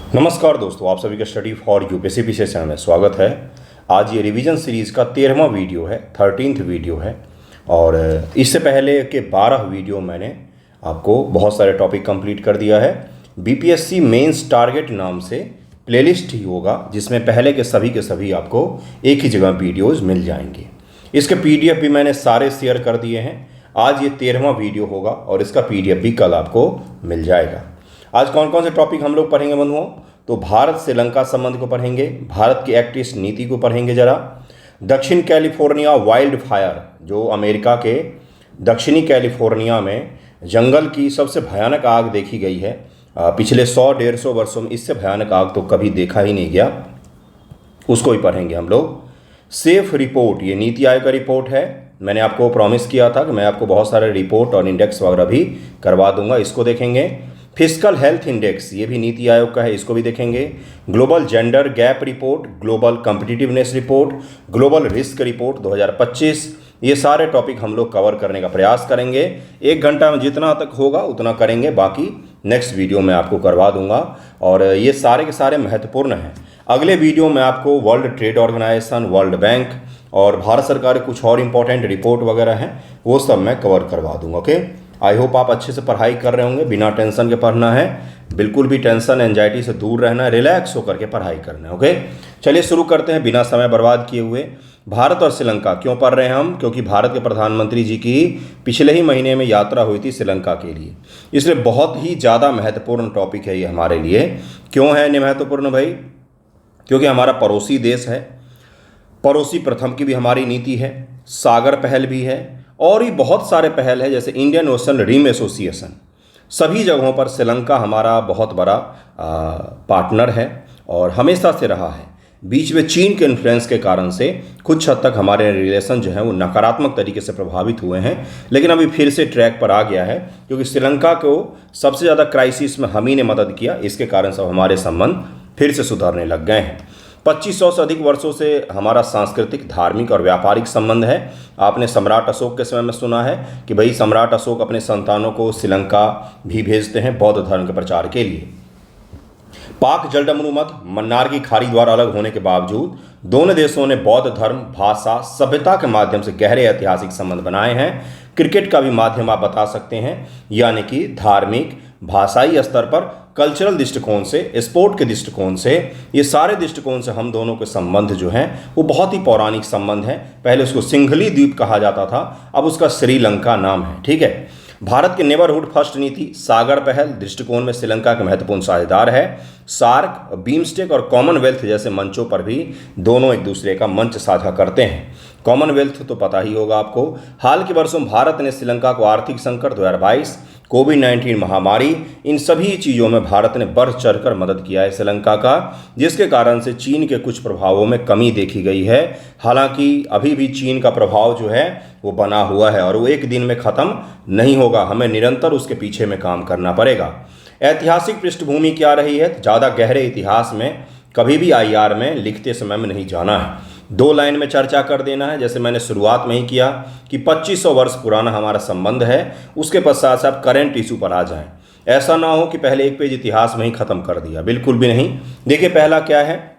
नमस्कार दोस्तों, आप सभी का स्टडी फॉर यूपीएससी पीछे से में स्वागत है। आज ये रिवीजन सीरीज़ का 13वां वीडियो है, 13th वीडियो है। और इससे पहले के 12 वीडियो मैंने आपको बहुत सारे टॉपिक कंप्लीट कर दिया है। बीपीएससी मेंस टारगेट नाम से प्लेलिस्ट ही होगा, जिसमें पहले के सभी आपको एक ही जगह वीडियोज़ मिल जाएंगे। इसके PDF भी मैंने सारे शेयर कर दिए हैं। आज ये 13वां वीडियो होगा और इसका PDF भी कल आपको मिल जाएगा। आज कौन कौन से टॉपिक हम लोग पढ़ेंगे बंधुओं? तो भारत श्रीलंका संबंध को पढ़ेंगे, भारत की एक्ट ईस्ट नीति को पढ़ेंगे जरा, दक्षिण कैलिफोर्निया वाइल्ड फायर, जो अमेरिका के दक्षिणी कैलिफोर्निया में जंगल की सबसे भयानक आग देखी गई है। पिछले 100-150 वर्षों में इससे भयानक आग तो कभी देखा ही नहीं गया, उसको ही पढ़ेंगे हम लोग। सेफ रिपोर्ट, ये नीति आयोग का रिपोर्ट है। मैंने आपको प्रॉमिस किया था कि मैं आपको बहुत सारे रिपोर्ट और इंडेक्स वगैरह भी करवा दूंगा, इसको देखेंगे। फिजिकल हेल्थ इंडेक्स, ये भी नीति आयोग का है, इसको भी देखेंगे। Global gender gap report, global competitiveness report, global risk report 2025, ये सारे टॉपिक हम लोग कवर करने का प्रयास करेंगे। 1 घंटा में जितना तक होगा उतना करेंगे, बाकी नेक्स्ट वीडियो में आपको करवा दूंगा। और ये सारे के सारे महत्वपूर्ण हैं। अगले वीडियो में आपको World Trade Organisation, World Bank और भारत सरकार के कुछ और इम्पोर्टेंट रिपोर्ट वगैरह हैं, वो सब मैं कवर करवा दूंगा। ओके, आई होप आप अच्छे से पढ़ाई कर रहे होंगे। बिना टेंशन के पढ़ना है, बिल्कुल भी टेंशन एंजाइटी से दूर रहना है, रिलैक्स होकर के पढ़ाई करना है। ओके, चलिए शुरू करते हैं बिना समय बर्बाद किए हुए। भारत और श्रीलंका क्यों पढ़ रहे हैं हम? क्योंकि भारत के प्रधानमंत्री जी की पिछले ही महीने में यात्रा हुई थी श्रीलंका के लिए, इसलिए बहुत ही ज़्यादा महत्वपूर्ण टॉपिक है ये हमारे लिए। क्यों है ये महत्वपूर्ण भाई? क्योंकि हमारा पड़ोसी देश है, पड़ोसी प्रथम की भी हमारी नीति है, सागर पहल भी है और भी बहुत सारे पहल है, जैसे इंडियन ओशन रिम एसोसिएशन। सभी जगहों पर श्रीलंका हमारा बहुत बड़ा पार्टनर है और हमेशा से रहा है। बीच में चीन के इन्फ्लुएंस के कारण से कुछ हद तक हमारे रिलेशन जो हैं वो नकारात्मक तरीके से प्रभावित हुए हैं, लेकिन अभी फिर से ट्रैक पर आ गया है, क्योंकि श्रीलंका को सबसे ज़्यादा क्राइसिस में हम ही ने मदद किया। इसके कारण सब हमारे संबंध फिर से सुधरने लग गए हैं। 2500 से अधिक वर्षों से हमारा सांस्कृतिक, धार्मिक और व्यापारिक संबंध है। आपने सम्राट अशोक के समय में सुना है कि भाई सम्राट अशोक अपने संतानों को श्रीलंका भी भेजते हैं बौद्ध धर्म के प्रचार के लिए। पाक जलडमरू मत, मन्नार की खाड़ी द्वारा अलग होने के बावजूद दोनों देशों ने बौद्ध धर्म, भाषा, सभ्यता के माध्यम से गहरे ऐतिहासिक संबंध बनाए हैं। क्रिकेट का भी माध्यम आप बता सकते हैं, यानी कि धार्मिक, भाषाई स्तर पर, कल्चरल दृष्टिकोण से, स्पोर्ट के दृष्टिकोण से, ये सारे दृष्टिकोण से हम दोनों के संबंध जो हैं वो बहुत ही पौराणिक संबंध हैं। पहले उसको सिंघली द्वीप कहा जाता था, अब उसका श्रीलंका नाम है। ठीक है, भारत के नेबरहुड फर्स्ट नीति, सागर पहल दृष्टिकोण में श्रीलंका के महत्वपूर्ण साझेदार है। सार्क, बीमस्टेक और कॉमनवेल्थ जैसे मंचों पर भी दोनों एक दूसरे का मंच साझा करते हैं। कॉमनवेल्थ तो पता ही होगा आपको। हाल के वर्षों में भारत ने श्रीलंका को आर्थिक संकट 2022, कोविड-19 महामारी, इन सभी चीज़ों में भारत ने बढ़ चढ़कर मदद किया है श्रीलंका का, जिसके कारण से चीन के कुछ प्रभावों में कमी देखी गई है। हालांकि अभी भी चीन का प्रभाव जो है वो बना हुआ है और वो एक दिन में ख़त्म नहीं होगा, हमें निरंतर उसके पीछे में काम करना पड़ेगा। ऐतिहासिक पृष्ठभूमि क्या रही है? ज़्यादा गहरे इतिहास में कभी भी IR में लिखते समय में नहीं जाना है, 2 लाइन में चर्चा कर देना है, जैसे मैंने शुरुआत में ही किया कि 2500 वर्ष पुराना हमारा संबंध है। उसके पश्चात आप करंट इशू पर आ जाएं। ऐसा ना हो कि पहले 1 पेज इतिहास में ही ख़त्म कर दिया, बिल्कुल भी नहीं। देखिए पहला क्या है,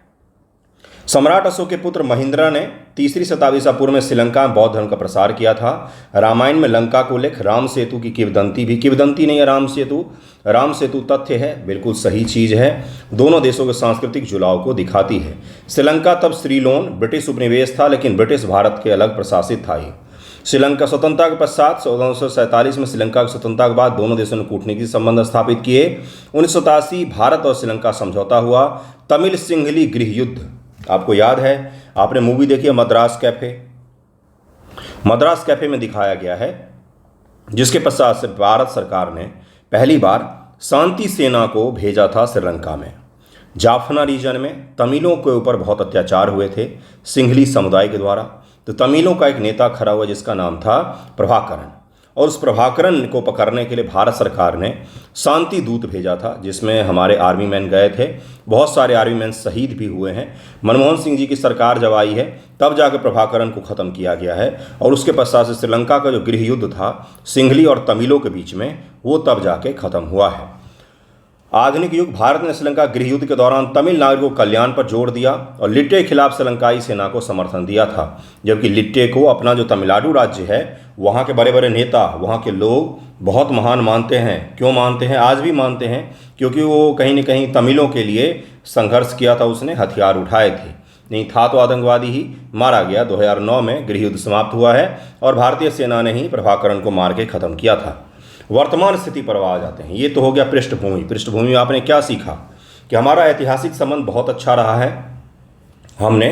सम्राट अशोक के पुत्र महेंद्र ने 3री शताब्दी ईसा पूर्व में श्रीलंका में बौद्ध धर्म का प्रसार किया था। रामायण में लंका को उल्लेख राम सेतु की किंवदंती भी, किंवदंती नहीं है राम सेतु तथ्य है, बिल्कुल सही चीज़ है। दोनों देशों के सांस्कृतिक जुड़ाव को दिखाती है। श्रीलंका तब श्रीलोन ब्रिटिश उपनिवेश था, लेकिन ब्रिटिश भारत के अलग प्रशासित था ही। श्रीलंका स्वतंत्रता के पश्चात 1947 में श्रीलंका की स्वतंत्रता के बाद दोनों देशों ने कूटनीतिक संबंध स्थापित किए। 1987 भारत और श्रीलंका समझौता हुआ। तमिल सिंघली गृह युद्ध आपको याद है, आपने मूवी देखी है मद्रास कैफे। मद्रास कैफे में दिखाया गया है, जिसके पश्चात से भारत सरकार ने पहली बार शांति सेना को भेजा था श्रीलंका में। जाफना रीजन में तमिलों के ऊपर बहुत अत्याचार हुए थे सिंघली समुदाय के द्वारा, तो तमिलों का एक नेता खड़ा हुआ जिसका नाम था प्रभाकरन, और उस प्रभाकरन को पकड़ने के लिए भारत सरकार ने शांति दूत भेजा था, जिसमें हमारे आर्मी मैन गए थे। बहुत सारे आर्मी मैन शहीद भी हुए हैं। मनमोहन सिंह जी की सरकार जब आई है तब जाकर प्रभाकरन को ख़त्म किया गया है, और उसके पश्चात से श्रीलंका का जो गृह युद्ध था सिंघली और तमिलों के बीच में, वो तब जाके ख़त्म हुआ है। आधुनिक युग भारत ने श्रीलंका गृह युद्ध के दौरान तमिल नागरिकों को कल्याण पर जोर दिया और लिट्टे के खिलाफ श्रीलंकाई सेना को समर्थन दिया था, जबकि लिट्टे को अपना जो तमिलनाडु राज्य है वहाँ के बड़े बड़े नेता, वहाँ के लोग बहुत महान मानते हैं। क्यों मानते हैं? आज भी मानते हैं, क्योंकि वो कहीं न कहीं तमिलों के लिए संघर्ष किया था, उसने हथियार उठाए थे। नहीं था तो आतंकवादी ही मारा गया। 2009 में गृह युद्ध समाप्त हुआ है और भारतीय सेना ने ही प्रभाकरण को मार के ख़त्म किया था। वर्तमान स्थिति पर आ जाते हैं। ये तो हो गया पृष्ठभूमि। पृष्ठभूमि में आपने क्या सीखा कि हमारा ऐतिहासिक संबंध बहुत अच्छा रहा है, हमने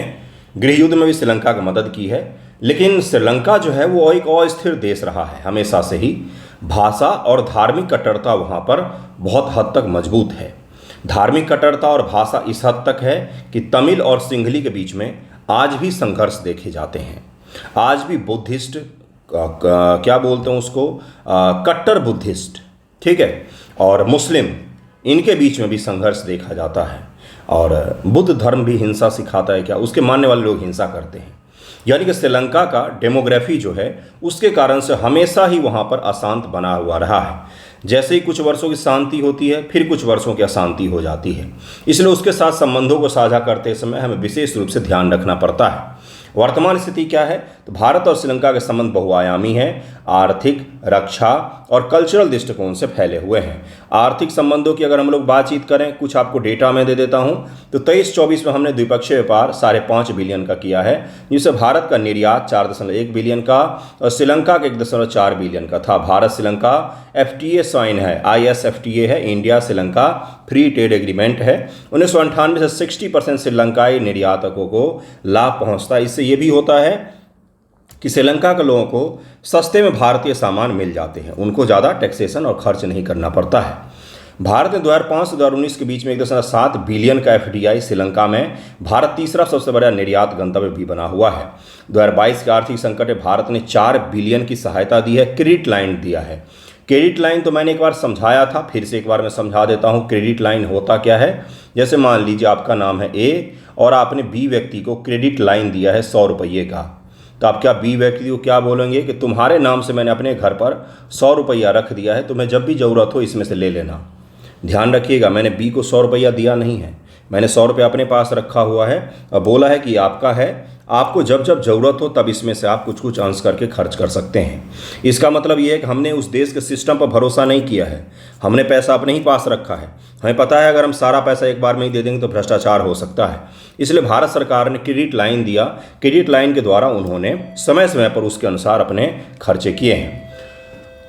गृह युद्ध में भी श्रीलंका की मदद की है, लेकिन श्रीलंका जो है वो एक अस्थिर देश रहा है हमेशा से ही। भाषा और धार्मिक कट्टरता वहाँ पर बहुत हद तक मजबूत है। धार्मिक कट्टरता और भाषा इस हद तक है कि तमिल और सिंहली के बीच में आज भी संघर्ष देखे जाते हैं। आज भी बुद्धिस्ट क्या बोलते हैं उसको, कट्टर बुद्धिस्ट, ठीक है, और मुस्लिम, इनके बीच में भी संघर्ष देखा जाता है। और बुद्ध धर्म भी हिंसा सिखाता है क्या? उसके मानने वाले लोग हिंसा करते हैं। यानी कि श्रीलंका का डेमोग्राफी जो है उसके कारण से हमेशा ही वहाँ पर अशांत बना हुआ रहा है। जैसे ही कुछ वर्षों की शांति होती है फिर कुछ वर्षों की अशांति हो जाती है। इसलिए उसके साथ संबंधों को साझा करते समय हमें विशेष रूप से ध्यान रखना पड़ता है। वर्तमान स्थिति क्या है? तो भारत और श्रीलंका के संबंध बहुआयामी हैं, आर्थिक, रक्षा और कल्चरल दृष्टिकोण से फैले हुए हैं। आर्थिक संबंधों की अगर हम लोग बातचीत करें, कुछ आपको डेटा मैं दे देता हूं, तो 23-24 में हमने द्विपक्षीय व्यापार 5.5 बिलियन का किया है, जिससे भारत का निर्यात 4.1 बिलियन का और श्रीलंका का 1.4 बिलियन का था। भारत श्रीलंका FTA साइन है, ISFTA है, India Sri Lanka free trade agreement है। 1998 से 60% श्रीलंकाई निर्यातकों को लाभ पहुंचता है। इससे ये भी होता है कि श्रीलंका के लोगों को सस्ते में भारतीय सामान मिल जाते हैं, उनको ज़्यादा टैक्सेशन और खर्च नहीं करना पड़ता है। भारत ने 2005 से 2019 के बीच में 1.7 बिलियन का FDI श्रीलंका में भारत तीसरा सबसे बड़ा निर्यात गंतव्य भी बना हुआ है। 2022 के आर्थिक संकट में भारत ने 4 बिलियन की सहायता दी है, क्रेडिट लाइन दिया है। क्रेडिट लाइन तो मैंने एक बार समझाया था, फिर से एक बार मैं समझा देता हूँ। क्रेडिट लाइन होता क्या है? जैसे मान लीजिए आपका नाम है A और आपने B व्यक्ति को क्रेडिट लाइन दिया है 100 रुपये का, तो आप क्या B व्यक्ति को क्या बोलेंगे कि तुम्हारे नाम से मैंने अपने घर पर 100 रुपया रख दिया है, तुम्हें जब भी ज़रूरत हो इसमें से ले लेना। ध्यान रखिएगा, मैंने B को 100 रुपया दिया नहीं है, मैंने 100 रुपया अपने पास रखा हुआ है और बोला है कि आपका है, आपको जब जब ज़रूरत हो तब इसमें से आप कुछ कुछ अंश करके खर्च कर सकते हैं। इसका मतलब ये है कि हमने उस देश के सिस्टम पर भरोसा नहीं किया है, हमने पैसा अपने ही पास रखा है। हमें पता है अगर हम सारा पैसा एक बार में ही दे देंगे तो भ्रष्टाचार हो सकता है। इसलिए भारत सरकार ने क्रेडिट लाइन दिया। क्रेडिट लाइन के द्वारा उन्होंने समय समय पर उसके अनुसार अपने खर्चे किए हैं।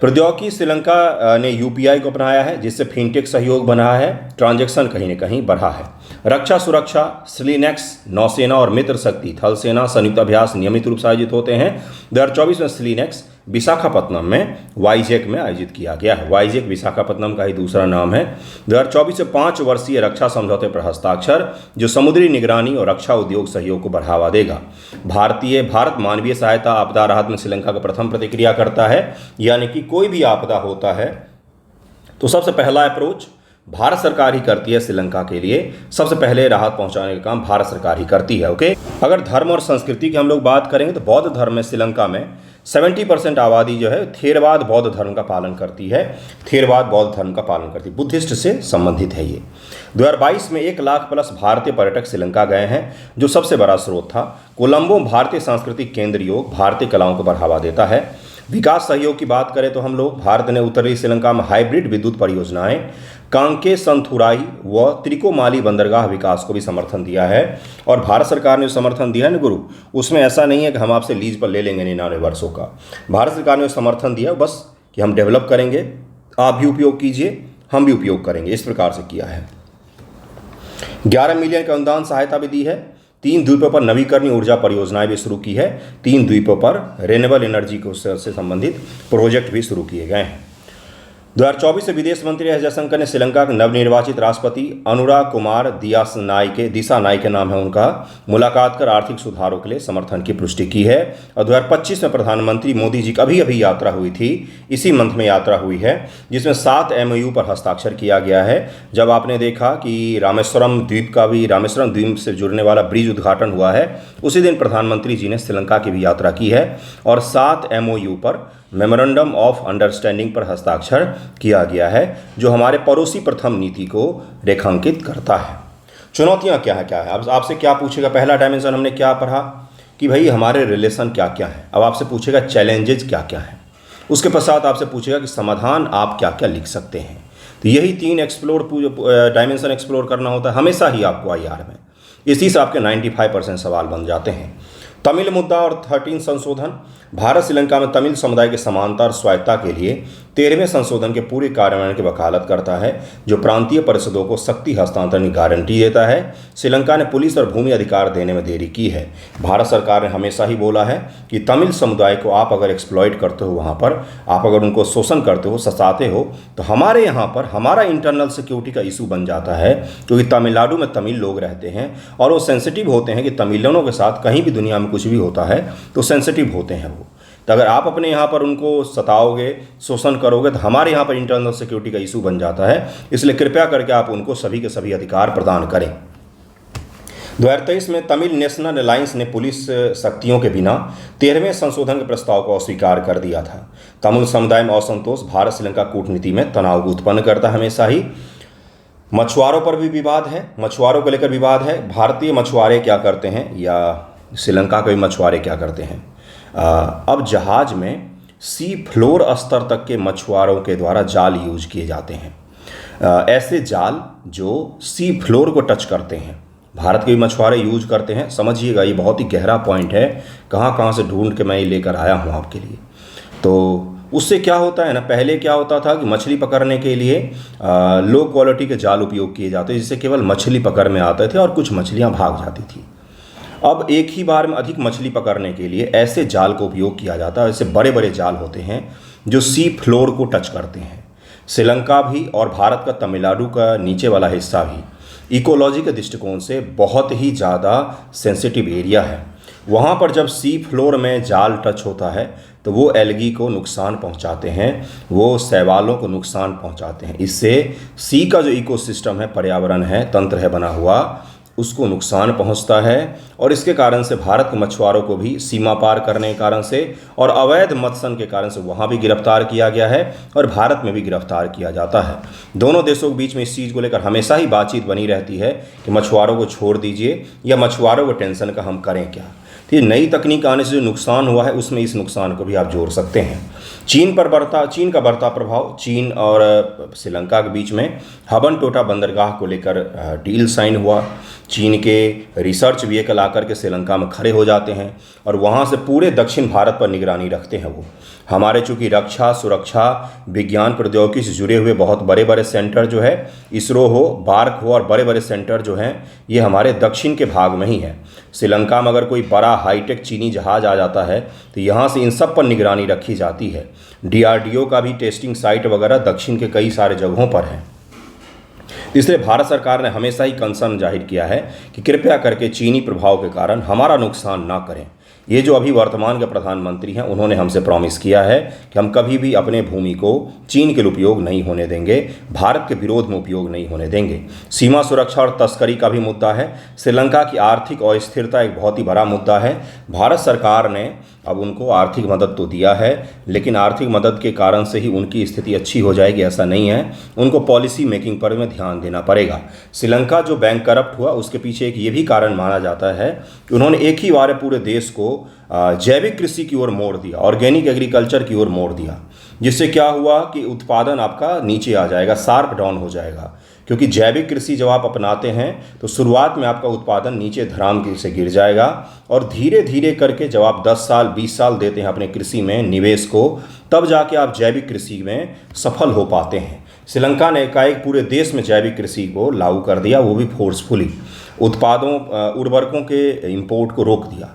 प्रौद्योगिकी श्रीलंका ने UPI को अपनाया है, जिससे फिनटेक सहयोग बना है, ट्रांजैक्शन कहीं न कहीं बढ़ा है। रक्षा सुरक्षा, स्लीनेक्स, नौसेना और मित्र शक्ति थल सेना संयुक्त अभ्यास नियमित रूप से आयोजित होते हैं। 2024 में स्लीनेक्स विशाखापत्तनम में वाईजेक में आयोजित किया गया है। वाईजेक विशाखापत्तनम का ही दूसरा नाम है। 2024 से 5 वर्षीय रक्षा समझौते पर हस्ताक्षर, जो समुद्री निगरानी और रक्षा उद्योग सहयोग को बढ़ावा देगा। भारत मानवीय सहायता आपदा राहत में श्रीलंका का प्रथम प्रतिक्रिया करता है। यानी कि कोई भी आपदा होता है तो सबसे पहला अप्रोच भारत सरकार ही करती है। श्रीलंका के लिए सबसे पहले राहत पहुंचाने का काम भारत सरकार ही करती है। ओके, अगर धर्म और संस्कृति की हम लोग बात करेंगे तो बौद्ध धर्म में श्रीलंका में 70% आबादी जो है थेरवाद बौद्ध धर्म का पालन करती है। थेरवाद बौद्ध धर्म का पालन करती है, बुद्धिस्ट से संबंधित है ये। 2022 में 1 लाख प्लस भारतीय पर्यटक श्रीलंका गए हैं, जो सबसे बड़ा स्रोत था। कोलंबो भारतीय सांस्कृतिक केंद्र योग भारतीय कलाओं को बढ़ावा देता है। विकास सहयोग की बात करें तो हम लोग, भारत ने उत्तरी श्रीलंका में हाइब्रिड विद्युत परियोजनाएं, कांके संथुराई व त्रिकोमाली बंदरगाह विकास को भी समर्थन दिया है। और भारत सरकार ने समर्थन दिया है ना गुरु, उसमें ऐसा नहीं है कि हम आपसे लीज पर ले लेंगे 99 वर्षों का। भारत सरकार ने समर्थन दिया बस कि हम डेवलप करेंगे, आप भी उपयोग कीजिए, हम भी उपयोग करेंगे, इस प्रकार से किया है। 11 मिलियन का अनुदान सहायता भी दी है। 3 द्वीपों पर नवीकरणीय ऊर्जा परियोजनाएं भी शुरू की है। 3 द्वीपों पर रिन्यूएबल एनर्जी से संबंधित प्रोजेक्ट भी शुरू किए गए हैं। 2024 से विदेश मंत्री एस जयशंकर ने श्रीलंका के नवनिर्वाचित राष्ट्रपति अनुराग कुमार दिसा नायके नाम है उनका, मुलाकात कर आर्थिक सुधारों के लिए समर्थन की पुष्टि की है। और 2025 में प्रधानमंत्री मोदी जी की अभी यात्रा हुई थी, इसी मंथ में यात्रा हुई है, जिसमें 7 MOU पर हस्ताक्षर किया गया है। जब आपने देखा कि रामेश्वरम द्वीप से जुड़ने वाला ब्रिज उद्घाटन हुआ है, उसी दिन प्रधानमंत्री जी ने श्रीलंका की भी यात्रा की है और 7 MOU पर मेमोरेंडम ऑफ अंडरस्टैंडिंग पर हस्ताक्षर किया गया है, जो हमारे पड़ोसी प्रथम नीति को रेखांकित करता है। चुनौतियाँ क्या है। अब आपसे क्या पूछेगा, पहला डायमेंशन हमने क्या पढ़ा कि भाई हमारे रिलेशन क्या क्या है। अब आपसे पूछेगा चैलेंजेस क्या क्या है, उसके पश्चात आपसे पूछेगा कि समाधान आप क्या क्या लिख सकते हैं। तो यही 3 डायमेंशन एक्सप्लोर करना होता है हमेशा ही आपको IR में। इसी से आपके 95% सवाल बन जाते हैं। तमिल मुद्दा और 13 संशोधन। भारत श्रीलंका में तमिल समुदाय के समानता और स्वायत्ता के लिए 13वें संशोधन के पूरे कार्यान्वयन की वकालत करता है, जो प्रांतीय परिषदों को शक्ति हस्तांतरण की गारंटी देता है। श्रीलंका ने पुलिस और भूमि अधिकार देने में देरी की है। भारत सरकार ने हमेशा ही बोला है कि तमिल समुदाय को आप अगर एक्सप्लॉइट करते हो, वहाँ पर आप अगर उनको शोषण करते हो, सताते हो, तो हमारे यहाँ पर हमारा इंटरनल सिक्योरिटी का इशू बन जाता है, क्योंकि तमिलनाडु में तमिल लोग रहते हैं और वो सेंसिटिव होते हैं कि तमिलियनों के साथ कहीं भी दुनिया में कुछ भी होता है तो सेंसिटिव होते हैं वो। तो अगर आप अपने यहाँ पर उनको सताओगे, शोषण करोगे, तो हमारे यहाँ पर इंटरनल सिक्योरिटी का इशू बन जाता है। इसलिए कृपया करके आप उनको सभी के सभी अधिकार प्रदान करें। 2023 में तमिल नेशनल अलायंस ने पुलिस शक्तियों के बिना 13वें संशोधन के प्रस्ताव को अस्वीकार कर दिया था। तमिल समुदाय में असंतोष भारत श्रीलंका कूटनीति में तनाव को उत्पन्न करता है हमेशा ही। मछुआरों पर भी विवाद है, मछुआरों को लेकर विवाद है। भारतीय मछुआरे क्या करते हैं या श्रीलंका के मछुआरे क्या करते हैं। अब जहाज में सी फ्लोर स्तर तक के मछुआरों के द्वारा जाल यूज किए जाते हैं। ऐसे जाल जो सी फ्लोर को टच करते हैं, भारत के भी मछुआरे यूज करते हैं। समझिएगा, ये बहुत ही गहरा पॉइंट है, कहाँ से ढूंढ के मैं ये लेकर आया हूँ आपके लिए। तो उससे क्या होता है ना, पहले क्या होता था कि मछली पकड़ने के लिए लो क्वालिटी के जाल उपयोग किए जाते, जिससे केवल मछली पकड़ में आते थे और कुछ मछलियाँ भाग जाती थी। अब एक ही बार में अधिक मछली पकड़ने के लिए ऐसे जाल का उपयोग किया जाता है। ऐसे बड़े बड़े जाल होते हैं जो सी फ्लोर को टच करते हैं। श्रीलंका भी और भारत का तमिलनाडु का नीचे वाला हिस्सा भी इकोलॉजी के दृष्टिकोण से बहुत ही ज़्यादा सेंसिटिव एरिया है। वहाँ पर जब सी फ्लोर में जाल टच होता है तो वो एल्गी को नुकसान पहुँचाते हैं, वो शैवालों को नुकसान पहुँचाते हैं। इससे सी का जो इकोसिस्टम है, पर्यावरण है, तंत्र है बना हुआ, उसको नुकसान पहुंचता है। और इसके कारण से भारत के मछुआरों को भी सीमा पार करने के कारण से और अवैध मत्स्य के कारण से वहाँ भी गिरफ्तार किया गया है और भारत में भी गिरफ्तार किया जाता है। दोनों देशों के बीच में इस चीज़ को लेकर हमेशा ही बातचीत बनी रहती है कि मछुआरों को छोड़ दीजिए या मछुआरों को टेंशन का हम करें क्या। तो ये नई तकनीक आने से जो नुकसान हुआ है उसमें इस नुकसान को भी आप जोड़ सकते हैं। चीन का बढ़ता प्रभाव। चीन और श्रीलंका के बीच में हबन टोटा बंदरगाह को लेकर डील साइन हुआ। चीन के रिसर्च व्हीकल आकर के श्रीलंका में खड़े हो जाते हैं और वहाँ से पूरे दक्षिण भारत पर निगरानी रखते हैं वो। हमारे चूँकि रक्षा, सुरक्षा, विज्ञान, प्रौद्योगिकी से जुड़े हुए बहुत बड़े बड़े सेंटर जो है, इसरो हो, बार्क हो, और बड़े बड़े सेंटर जो हैं ये हमारे दक्षिण के भाग में ही है। श्रीलंका में अगर कोई बड़ा हाईटेक चीनी जहाज आ जाता है तो यहाँ से इन सब पर निगरानी रखी जाती है। DRDO का भी टेस्टिंग साइट वगैरह दक्षिण के कई सारे जगहों पर है। इसलिए भारत सरकार ने हमेशा ही कंसर्न जाहिर किया है कि कृपया करके चीनी प्रभाव के कारण हमारा नुकसान ना करें। ये जो अभी वर्तमान के प्रधानमंत्री हैं उन्होंने हमसे प्रॉमिस किया है कि हम कभी भी अपने भूमि को चीन के लिए उपयोग नहीं होने देंगे, भारत के विरोध में उपयोग नहीं होने देंगे। सीमा सुरक्षा और तस्करी का भी मुद्दा है। श्रीलंका की आर्थिक अस्थिरता एक बहुत ही बड़ा मुद्दा है। भारत सरकार ने अब उनको आर्थिक मदद तो दिया है, लेकिन आर्थिक मदद के कारण से ही उनकी स्थिति अच्छी हो जाएगी ऐसा नहीं है। उनको पॉलिसी मेकिंग पर में ध्यान देना पड़ेगा। श्रीलंका जो बैंक करप्ट हुआ उसके पीछे एक ये भी कारण माना जाता है कि उन्होंने एक ही बार पूरे देश को जैविक कृषि की ओर मोड़ दिया, ऑर्गेनिक एग्रीकल्चर की ओर मोड़ दिया, जिससे क्या हुआ कि उत्पादन आपका नीचे आ जाएगा, शार्प डाउन हो जाएगा। क्योंकि जैविक कृषि जब आप अपनाते हैं तो शुरुआत में आपका उत्पादन नीचे धराम से गिर जाएगा और धीरे धीरे करके जब आप 10 साल 20 साल देते हैं अपने कृषि में निवेश को, तब जाके आप जैविक कृषि में सफल हो पाते हैं। श्रीलंका ने एकाएक पूरे देश में जैविक कृषि को लागू कर दिया, वो भी फोर्सफुली। उत्पादों उर्वरकों के इंपोर्ट को रोक दिया,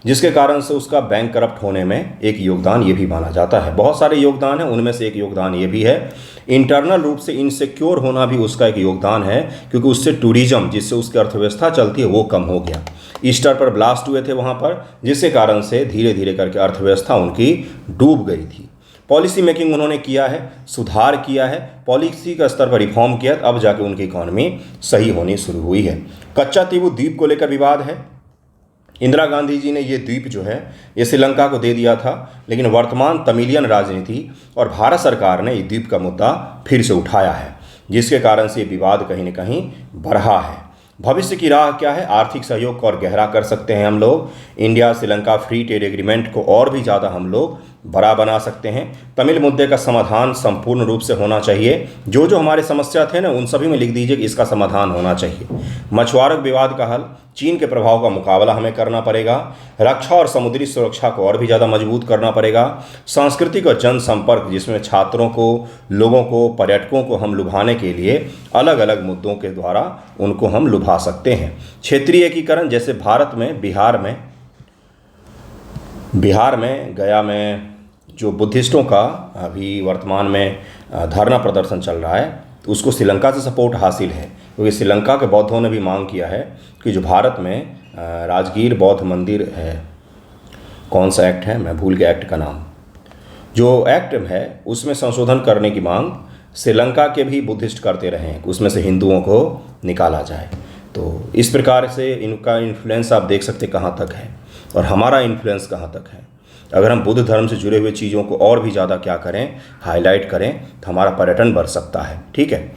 जिसके कारण से उसका बैंक करप्ट होने में एक योगदान ये भी माना जाता है। बहुत सारे योगदान हैं, उनमें से एक योगदान ये भी है। इंटरनल रूप से इनसिक्योर होना भी उसका एक योगदान है, क्योंकि उससे टूरिज्म, जिससे उसकी अर्थव्यवस्था चलती है, वो कम हो गया। ईस्टर पर ब्लास्ट हुए थे वहाँ पर, जिसके कारण से धीरे धीरे करके अर्थव्यवस्था उनकी डूब गई थी। पॉलिसी मेकिंग उन्होंने किया है, सुधार किया है, पॉलिसी का स्तर पर रिफॉर्म किया, अब जाके उनकी इकॉनमी सही होनी शुरू हुई है। कच्चा तीबू द्वीप को लेकर विवाद है। इंदिरा गांधी जी ने ये द्वीप जो है ये श्रीलंका को दे दिया था, लेकिन वर्तमान तमिलियन राजनीति और भारत सरकार ने इस द्वीप का मुद्दा फिर से उठाया है, जिसके कारण से ये विवाद कहीं न कहीं बढ़ा है। भविष्य की राह क्या है? आर्थिक सहयोग को और गहरा कर सकते हैं हम लोग। India Sri Lanka free trade agreement को और भी ज़्यादा हम लोग बड़ा बना सकते हैं। तमिल मुद्दे का समाधान संपूर्ण रूप से होना चाहिए। जो जो हमारे समस्या थे ना, उन सभी में लिख दीजिए कि इसका समाधान होना चाहिए। मछुआरों विवाद का हल, चीन के प्रभाव का मुकाबला हमें करना पड़ेगा। रक्षा और समुद्री सुरक्षा को और भी ज़्यादा मजबूत करना पड़ेगा। सांस्कृतिक और जनसंपर्क, जिसमें छात्रों को, लोगों को, पर्यटकों को हम लुभाने के लिए अलग अलग मुद्दों के द्वारा उनको हम लुभा सकते हैं। क्षेत्रीय एकीकरण, जैसे भारत में बिहार में गया में जो बुद्धिस्टों का अभी वर्तमान में धरना प्रदर्शन चल रहा है, तो उसको श्रीलंका से सपोर्ट हासिल है, क्योंकि श्रीलंका के बौद्धों ने भी मांग किया है कि जो भारत में राजगीर बौद्ध मंदिर है, कौन सा एक्ट है, मैं भूल गया एक्ट का नाम, जो एक्ट है उसमें संशोधन करने की मांग श्रीलंका के भी बुद्धिस्ट करते रहे हैं, उसमें से हिंदुओं को निकाला जाए। तो इस प्रकार से इनका इन्फ्लुएंस आप देख सकते कहाँ तक है और हमारा इन्फ्लुएंस कहाँ तक है। अगर हम बुद्ध धर्म से जुड़े हुए चीज़ों को और भी ज़्यादा क्या करें, हाईलाइट करें, तो हमारा पर्यटन बढ़ सकता है। ठीक है,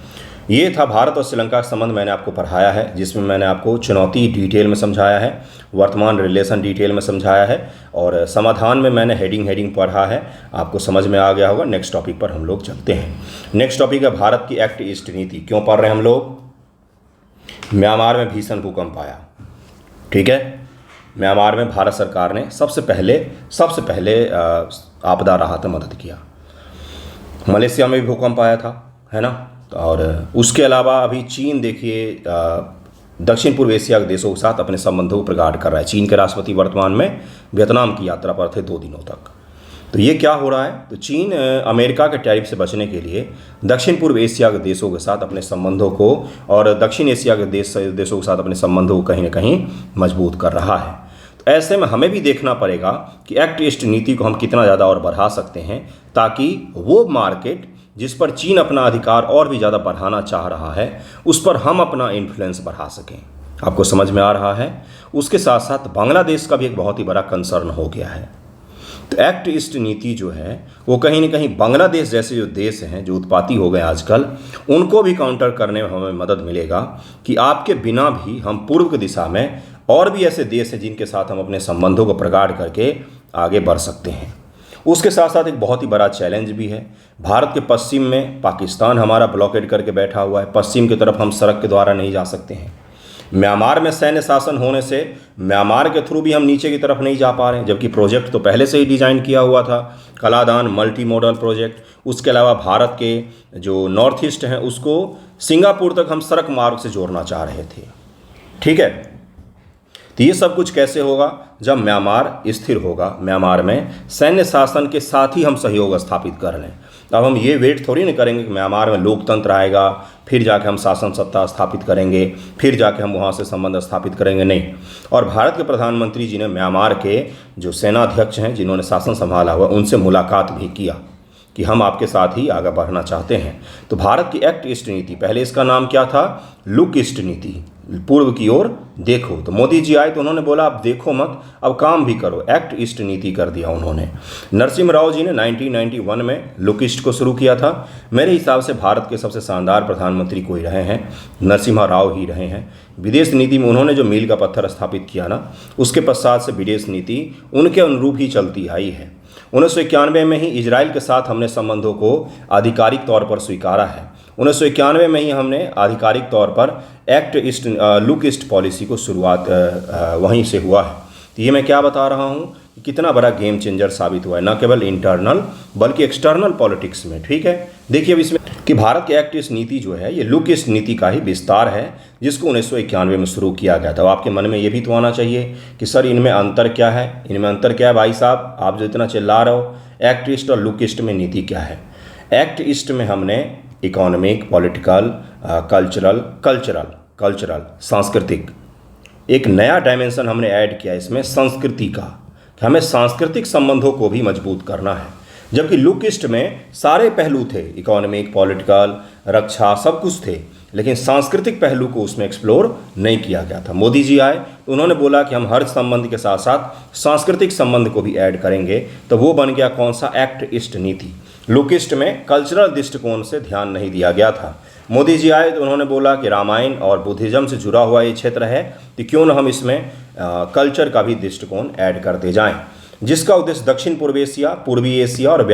ये था भारत और श्रीलंका का संबंध मैंने आपको पढ़ाया है, जिसमें मैंने आपको चुनौती डिटेल में समझाया है, वर्तमान रिलेशन डिटेल में समझाया है, और समाधान में मैंने हेडिंग पढ़ा है। आपको समझ में आ गया होगा। नेक्स्ट टॉपिक पर हम लोग चलते हैं। नेक्स्ट टॉपिक है भारत की एक्ट ईस्ट नीति। क्यों पढ़ रहे हैं हम लोग? म्यांमार में भीषण भूकंप आया। ठीक है, म्यांमार में भारत सरकार ने सबसे पहले आपदा राहत में मदद किया। मलेशिया में भी भूकंप आया था, है ना। और उसके अलावा अभी चीन देखिए दक्षिण पूर्व एशिया के देशों के साथ अपने संबंधों को प्रगाढ़ कर रहा है। चीन के राष्ट्रपति वर्तमान में वियतनाम की यात्रा पर थे 2 दिनों तक। तो ये क्या हो रहा है? तो चीन अमेरिका के टैरिफ से बचने के लिए दक्षिण पूर्व एशिया के देशों के साथ अपने संबंधों को और दक्षिण एशिया के देशों के साथ अपने संबंधों को कहीं ना कहीं मजबूत कर रहा है। तो ऐसे में हमें भी देखना पड़ेगा कि एक्ट ईस्ट नीति को हम कितना ज़्यादा और बढ़ा सकते हैं, ताकि वो मार्केट जिस पर चीन अपना अधिकार और भी ज़्यादा बढ़ाना चाह रहा है, उस पर हम अपना इन्फ्लुएंस बढ़ा सकें। आपको समझ में आ रहा है? उसके साथ साथ बांग्लादेश का भी एक बहुत ही बड़ा कंसर्न हो गया है। तो एक्ट ईस्ट नीति जो है वो कहीं ना कहीं बांग्लादेश जैसे जो देश हैं, जो उत्पाती हो गए आजकल, उनको भी काउंटर करने में हमें मदद मिलेगा कि आपके बिना भी हम पूर्व की दिशा में और भी ऐसे देश हैं जिनके साथ हम अपने संबंधों को प्रगाढ़ करके आगे बढ़ सकते हैं। उसके साथ साथ एक बहुत ही बड़ा चैलेंज भी है। भारत के पश्चिम में पाकिस्तान हमारा ब्लॉकेड करके बैठा हुआ है। पश्चिम की तरफ हम सड़क के द्वारा नहीं जा सकते हैं। म्यांमार में सैन्य शासन होने से म्यांमार के थ्रू भी हम नीचे की तरफ नहीं जा पा रहे हैं, जबकि प्रोजेक्ट तो पहले से ही डिज़ाइन किया हुआ था, कलादान मल्टी मॉडल प्रोजेक्ट। उसके अलावा भारत के जो नॉर्थ ईस्ट हैं उसको सिंगापुर तक हम सड़क मार्ग से जोड़ना चाह रहे थे। ठीक है, तो ये सब कुछ कैसे होगा? जब म्यांमार स्थिर होगा, म्यांमार में सैन्य शासन के साथ ही हम सहयोग स्थापित कर लें। अब हम ये वेट थोड़ी नहीं करेंगे कि म्यांमार में लोकतंत्र आएगा, फिर जाके हम शासन सत्ता स्थापित करेंगे, फिर जाके हम वहाँ से संबंध स्थापित करेंगे, नहीं। और भारत के प्रधानमंत्री जी ने म्यांमार के जो सेनाध्यक्ष हैं, जिन्होंने शासन संभाला हुआ, उनसे मुलाकात भी किया कि हम आपके साथ ही आगे बढ़ना चाहते हैं। तो भारत की एक्ट ईस्ट नीति, पहले इसका नाम क्या था? लुक ईस्ट नीति, पूर्व की ओर देखो। तो मोदी जी आए तो उन्होंने बोला अब देखो मत, अब काम भी करो। एक्ट ईस्ट नीति कर दिया उन्होंने। नरसिम्हा राव जी ने 1991 में लुक ईस्ट को शुरू किया था। मेरे हिसाब से भारत के सबसे शानदार प्रधानमंत्री कोई रहे हैं, नरसिम्हा राव ही रहे हैं। विदेश नीति में उन्होंने जो मील का पत्थर स्थापित किया ना, उसके पश्चात से विदेश नीति उनके अनुरूप ही चलती आई है। 1991 में ही इजराइल के साथ हमने संबंधों को आधिकारिक तौर पर स्वीकारा है। 1991 में ही हमने आधिकारिक तौर पर act east look east policy को शुरुआत वहीं से हुआ है। तो ये मैं क्या बता रहा हूँ कि कितना बड़ा गेम चेंजर साबित हुआ है, न केवल इंटरनल बल्कि एक्सटर्नल पॉलिटिक्स में। ठीक है, देखिए अब इसमें कि भारत की एक्ट ईस्ट नीति जो है ये लुक ईस्ट नीति का ही विस्तार है, जिसको 1991 में शुरू किया गया था। अब आपके मन में ये भी तो आना चाहिए कि सर इनमें अंतर क्या है? इनमें अंतर क्या है भाई साहब? आप जो इतना चिल्ला रहे हो, एक्ट ईस्ट और लुक ईस्ट में नीति क्या है? एक्ट ईस्ट में हमने इकोनॉमिक, पॉलिटिकल, कल्चरल सांस्कृतिक एक नया डायमेंशन हमने ऐड किया इसमें, संस्कृति का, कि हमें सांस्कृतिक संबंधों को भी मजबूत करना है। जबकि लुक ईस्ट में सारे पहलू थे, इकोनॉमिक, पॉलिटिकल, रक्षा, सब कुछ थे, लेकिन सांस्कृतिक पहलू को उसमें एक्सप्लोर नहीं किया गया था। मोदी जी आए तो उन्होंने बोला कि हम हर संबंध के साथ साथ सांस्कृतिक संबंध को भी ऐड करेंगे, तो वो बन गया कौन सा, एक्ट ईस्ट नीति। लुक ईस्ट में कल्चरल दृष्टिकोण से ध्यान नहीं दिया गया था। मोदी जी आए तो उन्होंने बोला कि रामायण और बुद्धिज़्म से जुड़ा हुआ ये क्षेत्र है, तो क्यों न हम इसमें कल्चर का भी दृष्टिकोण ऐड करते जाएं, जिसका उद्देश्य दक्षिण पूर्व एशिया, पूर्वी एशिया और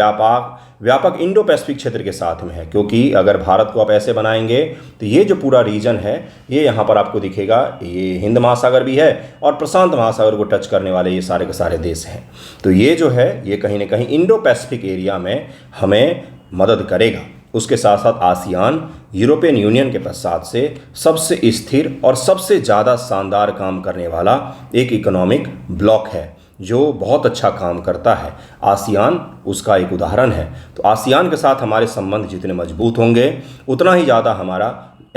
व्यापक इंडो पैसिफिक क्षेत्र के साथ में है। क्योंकि अगर भारत को आप ऐसे बनाएंगे तो ये जो पूरा रीजन है, ये यहाँ पर आपको दिखेगा, ये हिंद महासागर भी है और प्रशांत महासागर को टच करने वाले ये सारे के सारे देश हैं। तो ये जो है ये कहीं ना कहीं इंडो पैसिफिक एरिया में हमें मदद करेगा। उसके साथ साथ आसियान यूरोपियन यूनियन के पश्चात से सबसे स्थिर और सबसे ज़्यादा शानदार काम करने वाला एक इकोनॉमिक ब्लॉक है जो बहुत अच्छा काम करता है। आसियान उसका एक उदाहरण है। तो आसियान के साथ हमारे संबंध जितने मजबूत होंगे उतना ही ज़्यादा हमारा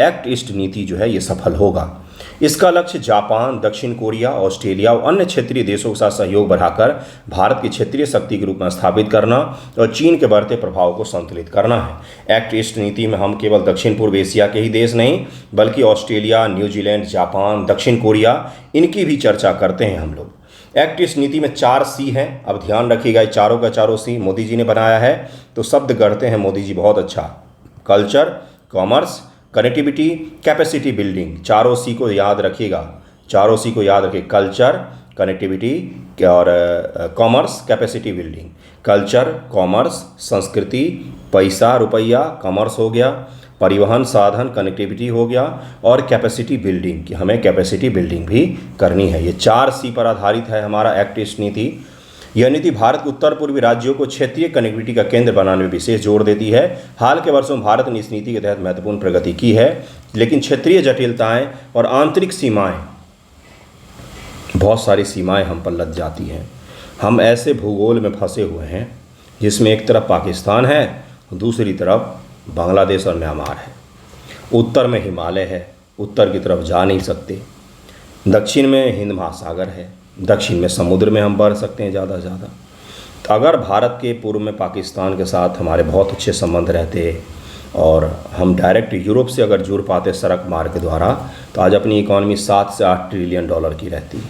एक्ट ईस्ट नीति जो है ये सफल होगा। इसका लक्ष्य जापान, दक्षिण कोरिया, ऑस्ट्रेलिया और अन्य क्षेत्रीय देशों के साथ सहयोग बढ़ाकर भारत की क्षेत्रीय शक्ति के रूप में स्थापित करना और चीन के बढ़ते प्रभाव को संतुलित करना है। एक्ट ईस्ट नीति में हम केवल दक्षिण पूर्व एशिया के ही देश नहीं बल्कि ऑस्ट्रेलिया, न्यूजीलैंड, जापान, दक्षिण कोरिया, इनकी भी चर्चा करते हैं हम लोग। एक्ट ईस्ट नीति में 4 सी हैं। अब ध्यान रखिएगा, चारों का चारों सी मोदी जी ने बनाया है, तो शब्द गढ़ते हैं मोदी जी बहुत अच्छा। Culture, commerce, connectivity, capacity building, चारों सी को याद रखिएगा, चारों सी को याद रखिए। कल्चर, कनेक्टिविटी और commerce, capacity building. Culture, commerce, संस्कृति, पैसा रुपया, कॉमर्स हो गया, परिवहन साधन, कनेक्टिविटी हो गया, और कैपेसिटी बिल्डिंग कि हमें कैपेसिटी बिल्डिंग भी करनी है। ये 4 सी पर आधारित है हमारा एक्ट ईस्ट नीति। यह नीति भारत के उत्तर पूर्वी राज्यों को क्षेत्रीय कनेक्टिविटी का केंद्र बनाने में विशेष जोर देती है। हाल के वर्षों में भारत ने इस नीति के तहत महत्वपूर्ण प्रगति की है, लेकिन क्षेत्रीय जटिलताएं और आंतरिक सीमाएं, बहुत सारी सीमाएं हम पर लग जाती हैं। हम ऐसे भूगोल में फंसे हुए हैं जिसमें एक तरफ पाकिस्तान है, दूसरी तरफ बांग्लादेश और म्यांमार है। उत्तर में हिमालय है, उत्तर की तरफ जा नहीं सकते। दक्षिण में हिंद महासागर है, दक्षिण में समुद्र में हम बढ़ सकते हैं ज़्यादा से ज़्यादा। तो अगर भारत के पूर्व में पाकिस्तान के साथ हमारे बहुत अच्छे संबंध रहते और हम डायरेक्ट यूरोप से अगर जुड़ पाते सड़क मार्ग के द्वारा, तो आज अपनी इकॉनमी 7 से 8 ट्रिलियन डॉलर की रहती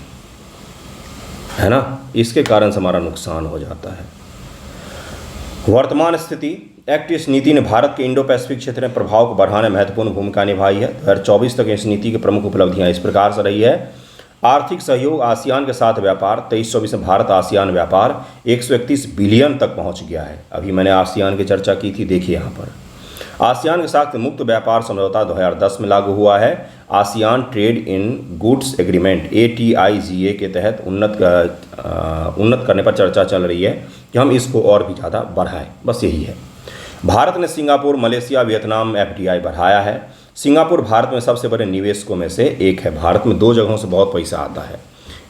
है ना। इसके कारण से हमारा नुकसान हो जाता है। वर्तमान स्थिति, एक्ट ईस्ट नीति ने भारत के इंडो पैसिफिक क्षेत्र में प्रभाव को बढ़ाने में महत्वपूर्ण भूमिका निभाई है। 2024 तक इस नीति की प्रमुख उपलब्धियां इस प्रकार से रही है। आर्थिक सहयोग, आसियान के साथ व्यापार, 23-24 में भारत आसियान व्यापार 131 बिलियन तक पहुंच गया है। अभी मैंने आसियान की चर्चा की थी, देखिए यहाँ पर। आसियान के साथ मुक्त व्यापार समझौता 2010 में लागू हुआ है। ASEAN trade in goods agreement ATIGA के तहत उन्नत करने पर चर्चा चल रही है कि हम इसको और भी ज़्यादा बढ़ाएं, बस यही है। भारत ने सिंगापुर, मलेशिया, वियतनाम में FDI बढ़ाया है। सिंगापुर भारत में सबसे बड़े निवेशकों में से एक है। भारत में 2 जगहों से बहुत पैसा आता है,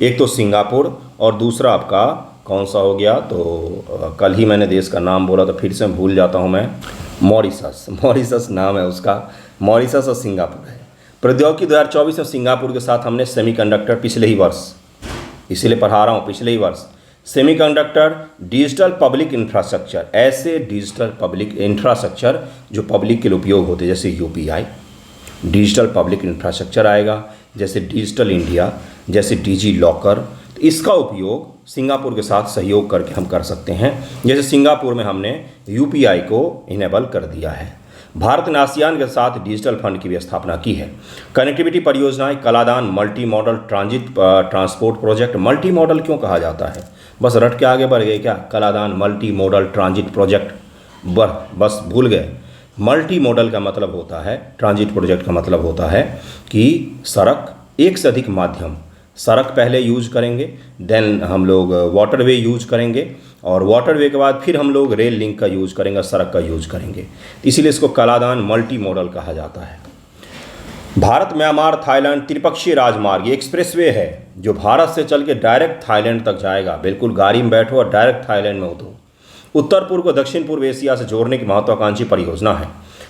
एक तो सिंगापुर और दूसरा आपका कौन सा हो गया, तो कल ही मैंने देश का नाम बोला तो फिर से भूल जाता हूँ मैं, मॉरिशस नाम है उसका। मॉरिशस और सिंगापुर है। प्रौद्योगिकी 2024 में सिंगापुर के साथ हमने सेमीकंडक्टर, पिछले ही वर्ष, इसीलिए पढ़ा रहा हूँ, पिछले ही वर्ष सेमीकंडक्टर, डिजिटल पब्लिक इंफ्रास्ट्रक्चर, ऐसे डिजिटल पब्लिक इंफ्रास्ट्रक्चर जो पब्लिक के लिए उपयोग होते हैं, जैसे UPI डिजिटल पब्लिक इंफ्रास्ट्रक्चर आएगा, जैसे डिजिटल इंडिया, जैसे डिजी लॉकर। तो इसका उपयोग सिंगापुर के साथ सहयोग करके हम कर सकते हैं। जैसे सिंगापुर में हमने UPI को इनेबल कर दिया है। भारत ने आसियान के साथ डिजिटल फंड की भी स्थापना की है। कनेक्टिविटी परियोजनाएं, Kaladan multi modal transport project. Multi modal क्यों कहा जाता है, बस रट के आगे बढ़ गए क्या, Kaladan multi modal transit project, बस भूल गए। मल्टी मॉडल का मतलब होता है, ट्रांजिट प्रोजेक्ट का मतलब होता है कि सड़क, एक से अधिक माध्यम, सड़क पहले यूज करेंगे, देन हम लोग वाटरवे यूज करेंगे, और वाटरवे के बाद फिर हम लोग रेल लिंक का यूज करेंगे, सड़क का यूज करेंगे। इसीलिए इसको कलादान मल्टी मॉडल कहा जाता है। भारत, म्यांमार, थाईलैंड त्रिपक्षीय राजमार्ग, ये एक्सप्रेसवे है जो भारत से चल के डायरेक्ट थाईलैंड तक जाएगा। बिल्कुल गाड़ी में बैठो और डायरेक्ट थाईलैंड में उतरो। उत्तर पूर्व को दक्षिण पूर्व एशिया से जोड़ने की महत्वाकांक्षी परियोजना है।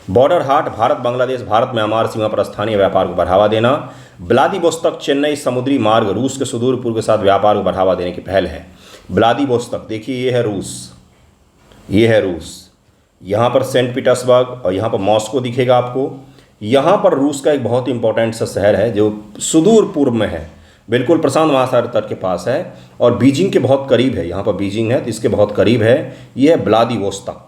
बॉर्डर हाट, भारत बांग्लादेश, भारत म्यांमार सीमा पर स्थानीय व्यापार को बढ़ावा देना। व्लादिवोस्तोक चेन्नई समुद्री मार्ग, रूस के सुदूर पूर्व के साथ व्यापार को बढ़ावा देने की पहल है। व्लादिवोस्तोक देखिए, ये है रूस, ये है रूस। यहाँ पर सेंट पीटर्सबर्ग और यहाँ पर मॉस्को दिखेगा आपको। यहाँ पर रूस का एक बहुत इंपॉर्टेंट सा शहर है जो सुदूर पूर्व में है, बिल्कुल प्रशांत महासागर तट के पास है और बीजिंग के बहुत करीब है। यहाँ पर बीजिंग है तो इसके बहुत करीब है, ये है व्लादिवोस्तोक।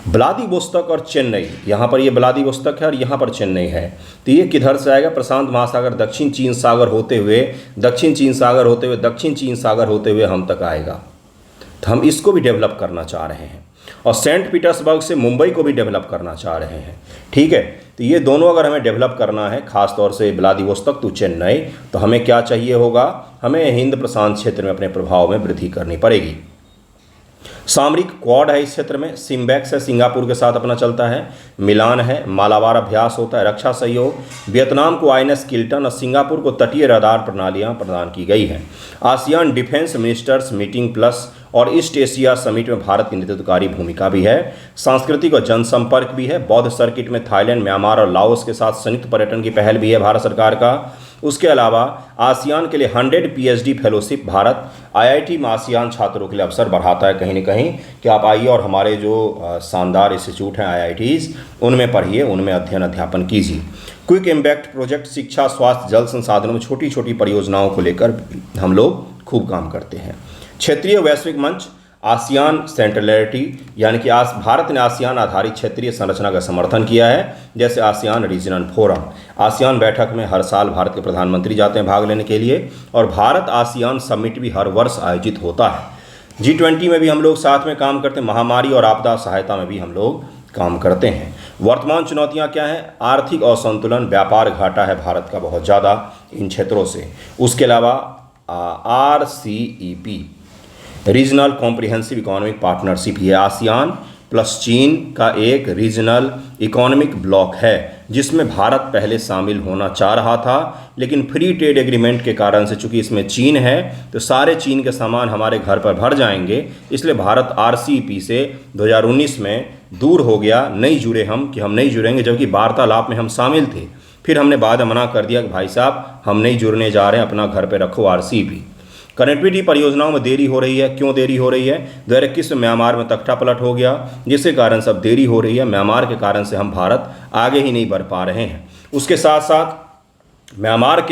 व्लादिवोस्तोक और चेन्नई, यहाँ पर ये व्लादिवोस्तोक है और यहाँ पर चेन्नई है। तो ये किधर से आएगा? प्रशांत महासागर, दक्षिण चीन सागर होते हुए, दक्षिण चीन सागर होते हुए, दक्षिण चीन सागर होते हुए हम तक आएगा। तो हम इसको भी डेवलप करना चाह रहे हैं और सेंट पीटर्सबर्ग से मुंबई को भी डेवलप करना चाह रहे हैं। ठीक है, तो ये दोनों अगर हमें डेवलप करना है, खास तौर से व्लादिवोस्तोक टू चेन्नई, तो हमें क्या चाहिए होगा? हमें हिंद प्रशांत क्षेत्र में अपने प्रभाव में वृद्धि करनी पड़ेगी। सामरिक क्वाड है इस क्षेत्र में, सिम्बैक्स है, सिंगापुर के साथ अपना चलता है, मिलान है, मालाबार अभ्यास होता है, रक्षा सहयोग, वियतनाम को आईएनएस किल्टन और सिंगापुर को तटीय रडार प्रणालियां प्रदान की गई हैं। ASEAN defence ministers meeting plus और ईस्ट एशिया समिट में भारत की नेतृत्वकारी भूमिका भी है। सांस्कृतिक और जनसंपर्क भी है। बौद्ध सर्किट में थाईलैंड, म्यांमार और लाओस के साथ संयुक्त पर्यटन की पहल भी है भारत सरकार का। उसके अलावा आसियान के लिए 100 पीएचडी फेलोशिप भारत आईआईटी में आसियान छात्रों के लिए अवसर बढ़ाता है कहीं न कहीं कि आप आइए और हमारे जो शानदार इंस्टीट्यूट हैं आईआईटीज़, उनमें पढ़िए, उनमें अध्ययन अध्यापन कीजिए। क्विक इम्पैक्ट प्रोजेक्ट, शिक्षा, स्वास्थ्य, जल संसाधनों में छोटी छोटी परियोजनाओं को लेकर हम लोग खूब काम करते हैं। क्षेत्रीय वैश्विक मंच, आसियान सेंट्रलिटी, यानी कि भारत ने आसियान आधारित क्षेत्रीय संरचना का समर्थन किया है, जैसे आसियान रीजनल फोरम। आसियान बैठक में हर साल भारत के प्रधानमंत्री जाते हैं भाग लेने के लिए और भारत आसियान समिट भी हर वर्ष आयोजित होता है। G20 में भी हम लोग साथ में काम करते हैं। महामारी और आपदा सहायता में भी हम लोग काम करते हैं। वर्तमान चुनौतियां क्या हैं? आर्थिक असंतुलन, व्यापार घाटा है भारत का बहुत ज़्यादा इन क्षेत्रों से। उसके अलावा RCEP, regional comprehensive economic partnership, ये आसियान प्लस चीन का एक रीजनल इकोनॉमिक ब्लॉक है जिसमें भारत पहले शामिल होना चाह रहा था, लेकिन फ्री ट्रेड एग्रीमेंट के कारण से, चूंकि इसमें चीन है तो सारे चीन के सामान हमारे घर पर भर जाएंगे, इसलिए भारत RCEP से 2019 में दूर हो गया। नहीं जुड़े हम कि हम नहीं जुड़ेंगे, जबकि वार्तालाप में हम शामिल थे। फिर हमने बाद में मना कर दिया कि भाई साहब हम नहीं जुड़ने जा रहे हैं, अपना घर पे रखो RCEP। कनेक्टिविटी परियोजनाओं में देरी हो रही है। क्यों देरी हो रही है? 2021 में म्यांमार में तख्ता पलट हो गया, जिसके कारण सब देरी हो रही है। म्यांमार के कारण से हम भारत आगे ही नहीं बढ़ पा रहे हैं। उसके साथ साथ भारत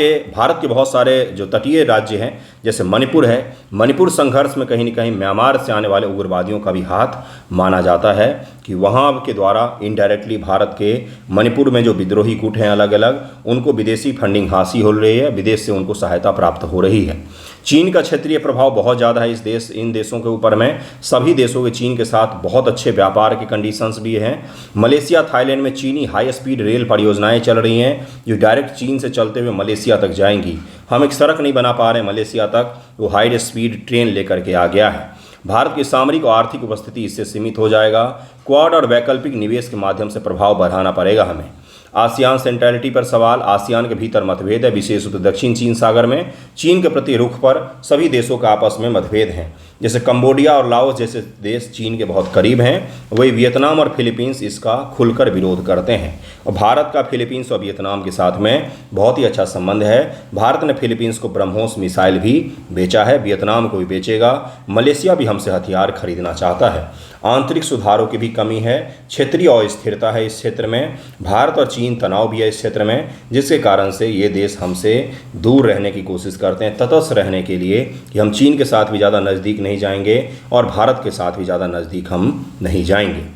के बहुत सारे जो तटीय राज्य हैं, जैसे मणिपुर है, मणिपुर संघर्ष में कहीं न कहीं म्यांमार से आने वाले उग्रवादियों का भी हाथ माना जाता है कि वहाँ के द्वारा इनडायरेक्टली भारत के मणिपुर में जो विद्रोही गुट हैं अलग अलग, उनको विदेशी फंडिंग हासिल हो रही है, विदेश से उनको सहायता प्राप्त हो रही है। चीन का क्षेत्रीय प्रभाव बहुत ज़्यादा है इन देशों के ऊपर में। सभी देशों के चीन के साथ बहुत अच्छे व्यापार के कंडीशंस भी हैं। मलेशिया, थाईलैंड में चीनी हाई स्पीड रेल परियोजनाएं चल रही हैं जो डायरेक्ट चीन से चलते हुए मलेशिया तक जाएंगी। हम एक सड़क नहीं बना पा रहे मलेशिया तक, वो हाई स्पीड ट्रेन लेकर के आ गया है। भारत की सामरिक और आर्थिक उपस्थिति इससे सीमित हो जाएगा। क्वाड और वैकल्पिक निवेश के माध्यम से प्रभाव बढ़ाना पड़ेगा हमें। आसियान सेंट्रलिटी पर सवाल, आसियान के भीतर मतभेद है, विशेष रूप से दक्षिण चीन सागर में चीन के प्रति रुख पर सभी देशों का आपस में मतभेद हैं। जैसे कंबोडिया और लाओस जैसे देश चीन के बहुत करीब हैं, वही वियतनाम और फिलीपींस इसका खुलकर विरोध करते हैं। और भारत का फिलीपींस और वियतनाम के साथ में बहुत ही अच्छा संबंध है। भारत ने फिलीपींस को ब्रह्मोस मिसाइल भी बेचा है, वियतनाम को भी बेचेगा। मलेशिया भी हमसे हथियार खरीदना चाहता है। आंतरिक सुधारों की भी कमी है। क्षेत्रीय अस्थिरता है इस क्षेत्र में। भारत और चीन तनाव भी है इस क्षेत्र में, जिसके कारण से ये देश हमसे दूर रहने की कोशिश करते हैं, तटस्थ रहने के लिए कि हम चीन के साथ भी ज़्यादा नज़दीक नहीं जाएंगे और भारत के साथ भी ज़्यादा नज़दीक हम नहीं जाएंगे।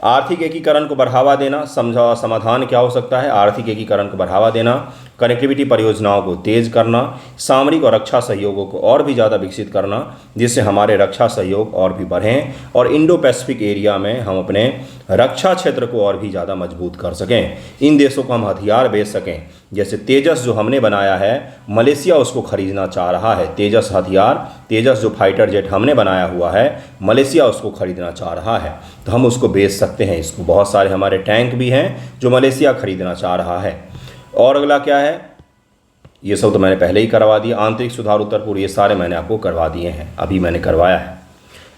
आर्थिक एकीकरण को बढ़ावा देना, समाधान क्या हो सकता है? आर्थिक एकीकरण को बढ़ावा देना, कनेक्टिविटी परियोजनाओं को तेज करना, सामरिक और रक्षा सहयोगों को और भी ज़्यादा विकसित करना, जिससे हमारे रक्षा सहयोग और भी बढ़ें और इंडो पैसिफिक एरिया में हम अपने रक्षा क्षेत्र को और भी ज़्यादा मजबूत कर सकें। इन देशों को हम हथियार बेच सकें। जैसे तेजस जो हमने बनाया है, मलेशिया उसको खरीदना चाह रहा है। तेजस हथियार, तेजस जो फाइटर जेट हमने बनाया हुआ है, मलेशिया उसको खरीदना चाह रहा है, तो हम उसको बेच सकते हैं। इसको बहुत सारे हमारे टैंक भी हैं जो मलेशिया खरीदना चाह रहा है। और अगला क्या है? ये सब तो मैंने पहले ही करवा दिया। आंतरिक सुधार, उत्तर पूर्व, ये सारे मैंने आपको करवा दिए हैं, अभी मैंने करवाया है।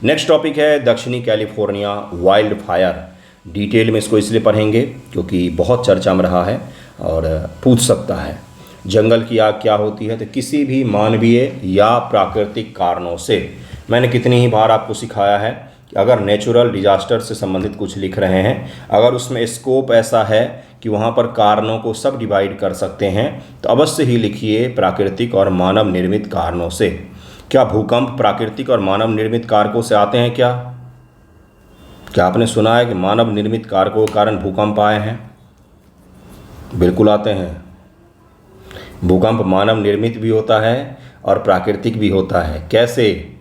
नेक्स्ट टॉपिक है दक्षिणी कैलिफोर्निया वाइल्ड फायर। डिटेल में इसको इसलिए पढ़ेंगे क्योंकि बहुत चर्चा में रहा है और पूछ सकता है। जंगल की आग क्या होती है? तो किसी भी मानवीय या प्राकृतिक कारणों से, मैंने कितनी ही बार आपको सिखाया है कि अगर नेचुरल डिजास्टर से संबंधित कुछ लिख रहे हैं, अगर उसमें स्कोप ऐसा है कि वहाँ पर कारणों को सब डिवाइड कर सकते हैं, तो अवश्य ही लिखिए प्राकृतिक और मानव निर्मित कारणों से। क्या भूकंप प्राकृतिक और मानव निर्मित कारकों से आते हैं? क्या आपने सुना है कि मानव निर्मित कारकों के कारण भूकंप आए हैं? बिल्कुल आते हैं। भूकंप मानव निर्मित भी होता है और प्राकृतिक भी होता है। कैसे?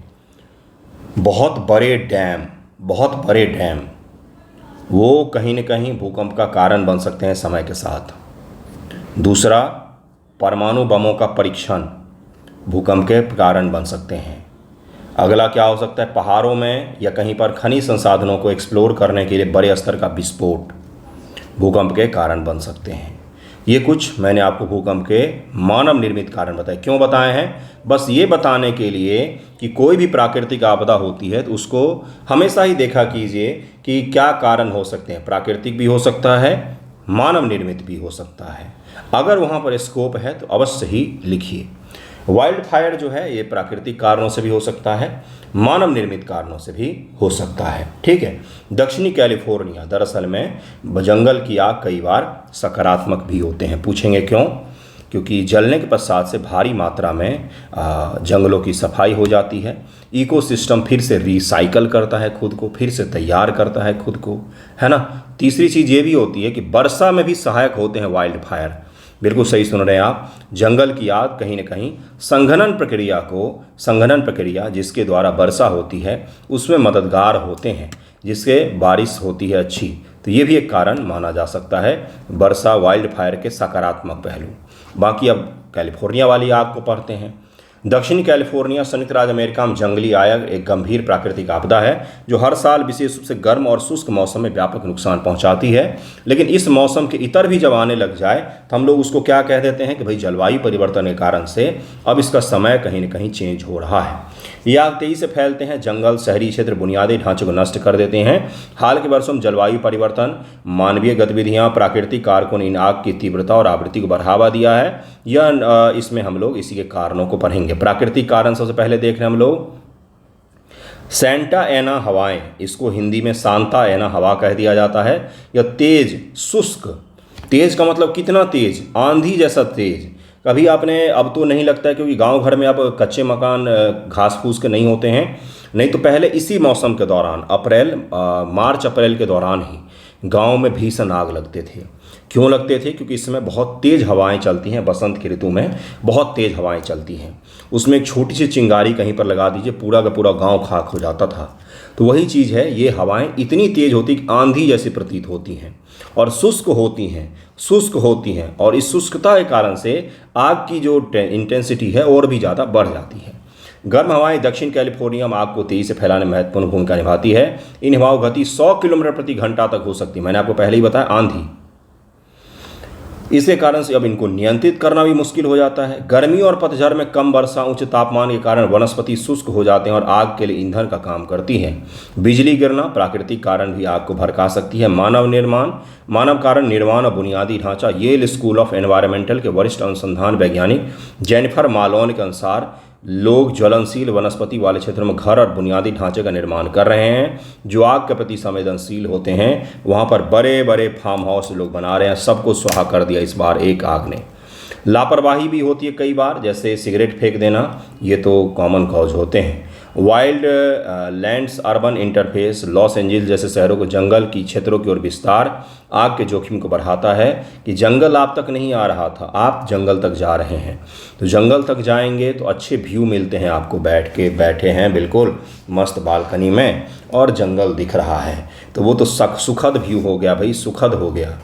बहुत बड़े डैम वो कहीं न कहीं भूकंप का कारण बन सकते हैं समय के साथ। दूसरा, परमाणु बमों का परीक्षण भूकंप के कारण बन सकते हैं। अगला क्या हो सकता है? पहाड़ों में या कहीं पर खनिज संसाधनों को एक्सप्लोर करने के लिए बड़े स्तर का विस्फोट भूकंप के कारण बन सकते हैं। ये कुछ मैंने आपको भूकंप के मानव निर्मित कारण बताए। क्यों बताए हैं? बस ये बताने के लिए कि कोई भी प्राकृतिक आपदा होती है तो उसको हमेशा ही देखा कीजिए कि क्या कारण हो सकते हैं। प्राकृतिक भी हो सकता है, मानव निर्मित भी हो सकता है। अगर वहाँ पर स्कोप है तो अवश्य ही लिखिए। वाइल्ड फायर जो है ये प्राकृतिक कारणों से भी हो सकता है, मानव निर्मित कारणों से भी हो सकता है। ठीक है। दक्षिणी कैलिफोर्निया, दरअसल में जंगल की आग कई बार सकारात्मक भी होते हैं। पूछेंगे क्यों? क्योंकि जलने के पश्चात से भारी मात्रा में जंगलों की सफाई हो जाती है, इकोसिस्टम फिर से रिसाइकल करता है खुद को, फिर से तैयार करता है खुद को, है ना। तीसरी चीज़ ये भी होती है कि वर्षा में भी सहायक होते हैं वाइल्ड फायर। बिल्कुल सही सुन रहे हैं आप। जंगल की आग कहीं न कहीं संघनन प्रक्रिया जिसके द्वारा वर्षा होती है उसमें मददगार होते हैं, जिससे बारिश होती है अच्छी। तो ये भी एक कारण माना जा सकता है वर्षा वाइल्ड फायर के सकारात्मक पहलू। बाकी अब कैलिफोर्निया वाली आग को पढ़ते हैं। दक्षिणी कैलिफोर्निया संयुक्त राज्य अमेरिका में जंगली आग एक गंभीर प्राकृतिक आपदा है जो हर साल विशेष रूप से गर्म और शुष्क मौसम में व्यापक नुकसान पहुंचाती है। लेकिन इस मौसम के इतर भी जब आने लग जाए तो हम लोग उसको क्या कह देते हैं कि भाई जलवायु परिवर्तन के कारण से अब इसका समय कहीं न कहीं चेंज हो रहा है। ये आग तेजी से फैलते हैं, जंगल शहरी क्षेत्र बुनियादी ढांचे को नष्ट कर देते हैं। हाल के वर्षों में जलवायु परिवर्तन, मानवीय गतिविधियां, प्राकृतिक कारकों ने इन आग की तीव्रता और आवृत्ति को बढ़ावा दिया है। यह इसमें हम लोग इसी के कारणों को पढ़ेंगे। प्राकृतिक कारण सबसे पहले देख रहे हैं हम लोग सैंटा एना हवाएं, इसको हिंदी में सांता एना हवा कह दिया जाता है। यह तेज शुष्क, तेज का मतलब कितना तेज? आंधी जैसा तेज। कभी आपने, अब तो नहीं लगता है क्योंकि गांव घर में अब कच्चे मकान घास फूस के नहीं होते हैं, नहीं तो पहले इसी मौसम के दौरान मार्च अप्रैल के दौरान ही गांव में भीषण आग लगते थे। क्यों लगते थे? क्योंकि इस समय बहुत तेज़ हवाएं चलती हैं, बसंत की ऋतु में बहुत तेज़ हवाएं चलती हैं। उसमें एक छोटी सी चिंगारी कहीं पर लगा दीजिए, पूरा का पूरा गांव खाक हो जाता था। तो वही चीज़ है, ये हवाएं इतनी तेज़ होती कि आंधी जैसी प्रतीत होती हैं और शुष्क होती हैं और इस शुष्कता के कारण से आग की जो इंटेंसिटी है और भी ज़्यादा बढ़ जाती है। गर्म हवाएं दक्षिण कैलिफोर्निया में आग को तेजी से फैलाने में महत्वपूर्ण भूमिका निभाती है। इन हवाओं की गति 100 किलोमीटर प्रति घंटा तक हो सकती है। मैंने आपको पहले ही बताया आंधी। इसके कारण से अब इनको नियंत्रित करना भी मुश्किल हो जाता है। गर्मी और पतझड़ में कम वर्षा, उच्च तापमान के कारण वनस्पति शुष्क हो जाते हैं और आग के लिए ईंधन का काम करती हैं। बिजली गिरना प्राकृतिक कारण भी आग को भड़का सकती है। मानव कारण निर्माण और बुनियादी ढांचा। येल स्कूल ऑफ एनवायरमेंटल के वरिष्ठ अनुसंधान वैज्ञानिक जेनिफर मालोन के अनुसार लोग ज्वलनशील वनस्पति वाले क्षेत्रों में घर और बुनियादी ढांचे का निर्माण कर रहे हैं जो आग के प्रति संवेदनशील होते हैं। वहाँ पर बड़े बड़े फार्म हाउस लोग बना रहे हैं। सबको सुहा कर दिया इस बार एक आग ने। लापरवाही भी होती है कई बार, जैसे सिगरेट फेंक देना, ये तो कॉमन कॉज होते हैं। Wild lands urban interface, Los Angeles जैसे शहरों को जंगल की क्षेत्रों की ओर विस्तार आग के जोखिम को बढ़ाता है कि जंगल आप तक नहीं आ रहा था, आप जंगल तक जा रहे हैं। तो जंगल तक जाएंगे तो अच्छे व्यू मिलते हैं आपको, बैठे हैं बिल्कुल मस्त बालकनी में और जंगल दिख रहा है, तो वो तो सुखद व्यू हो गया भाई, सुखद हो गया।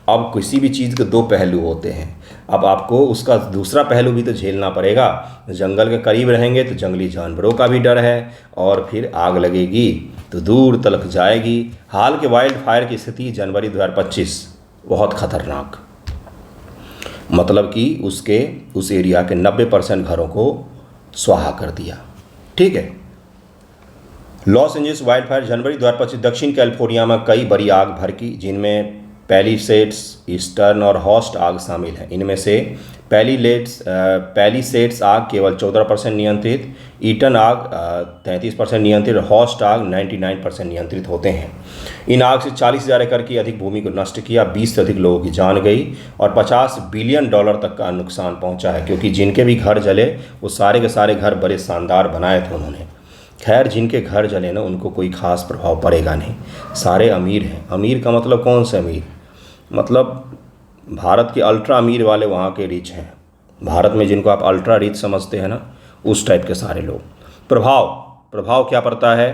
अब किसी भी चीज़ के दो पहलू होते हैं, अब आपको उसका दूसरा पहलू भी तो झेलना पड़ेगा। जंगल के करीब रहेंगे तो जंगली जानवरों का भी डर है और फिर आग लगेगी तो दूर तलक जाएगी। हाल के वाइल्ड फायर की स्थिति जनवरी 2025 बहुत खतरनाक, मतलब कि उस एरिया के 90% घरों को स्वाहा कर दिया। ठीक है। लॉस एंजल्स वाइल्ड फायर जनवरी 2025, दक्षिण कैलिफोर्निया में कई बड़ी आग भड़की जिनमें पैलिसेड्स, ईस्टर्न और हॉस्ट आग शामिल हैं। इनमें से पैलिसेड्स आग केवल 14% नियंत्रित, ईटन आग 33% नियंत्रित और हॉस्ट आग 99% नियंत्रित होते हैं। इन आग से 40,000 एकड़ की अधिक भूमि को नष्ट किया, 20 से अधिक लोगों की जान गई और $50 बिलियन तक का नुकसान पहुंचा है, क्योंकि जिनके भी घर जले वो सारे के सारे घर बड़े शानदार बनाए थे उन्होंने। खैर, जिनके घर जले ना उनको कोई खास प्रभाव पड़ेगा नहीं, सारे अमीर हैं। अमीर का मतलब कौन से अमीर? मतलब भारत के अल्ट्रा अमीर वाले वहाँ के रिच हैं। भारत में जिनको आप अल्ट्रा रिच समझते हैं ना, उस टाइप के सारे लोग। प्रभाव क्या पड़ता है?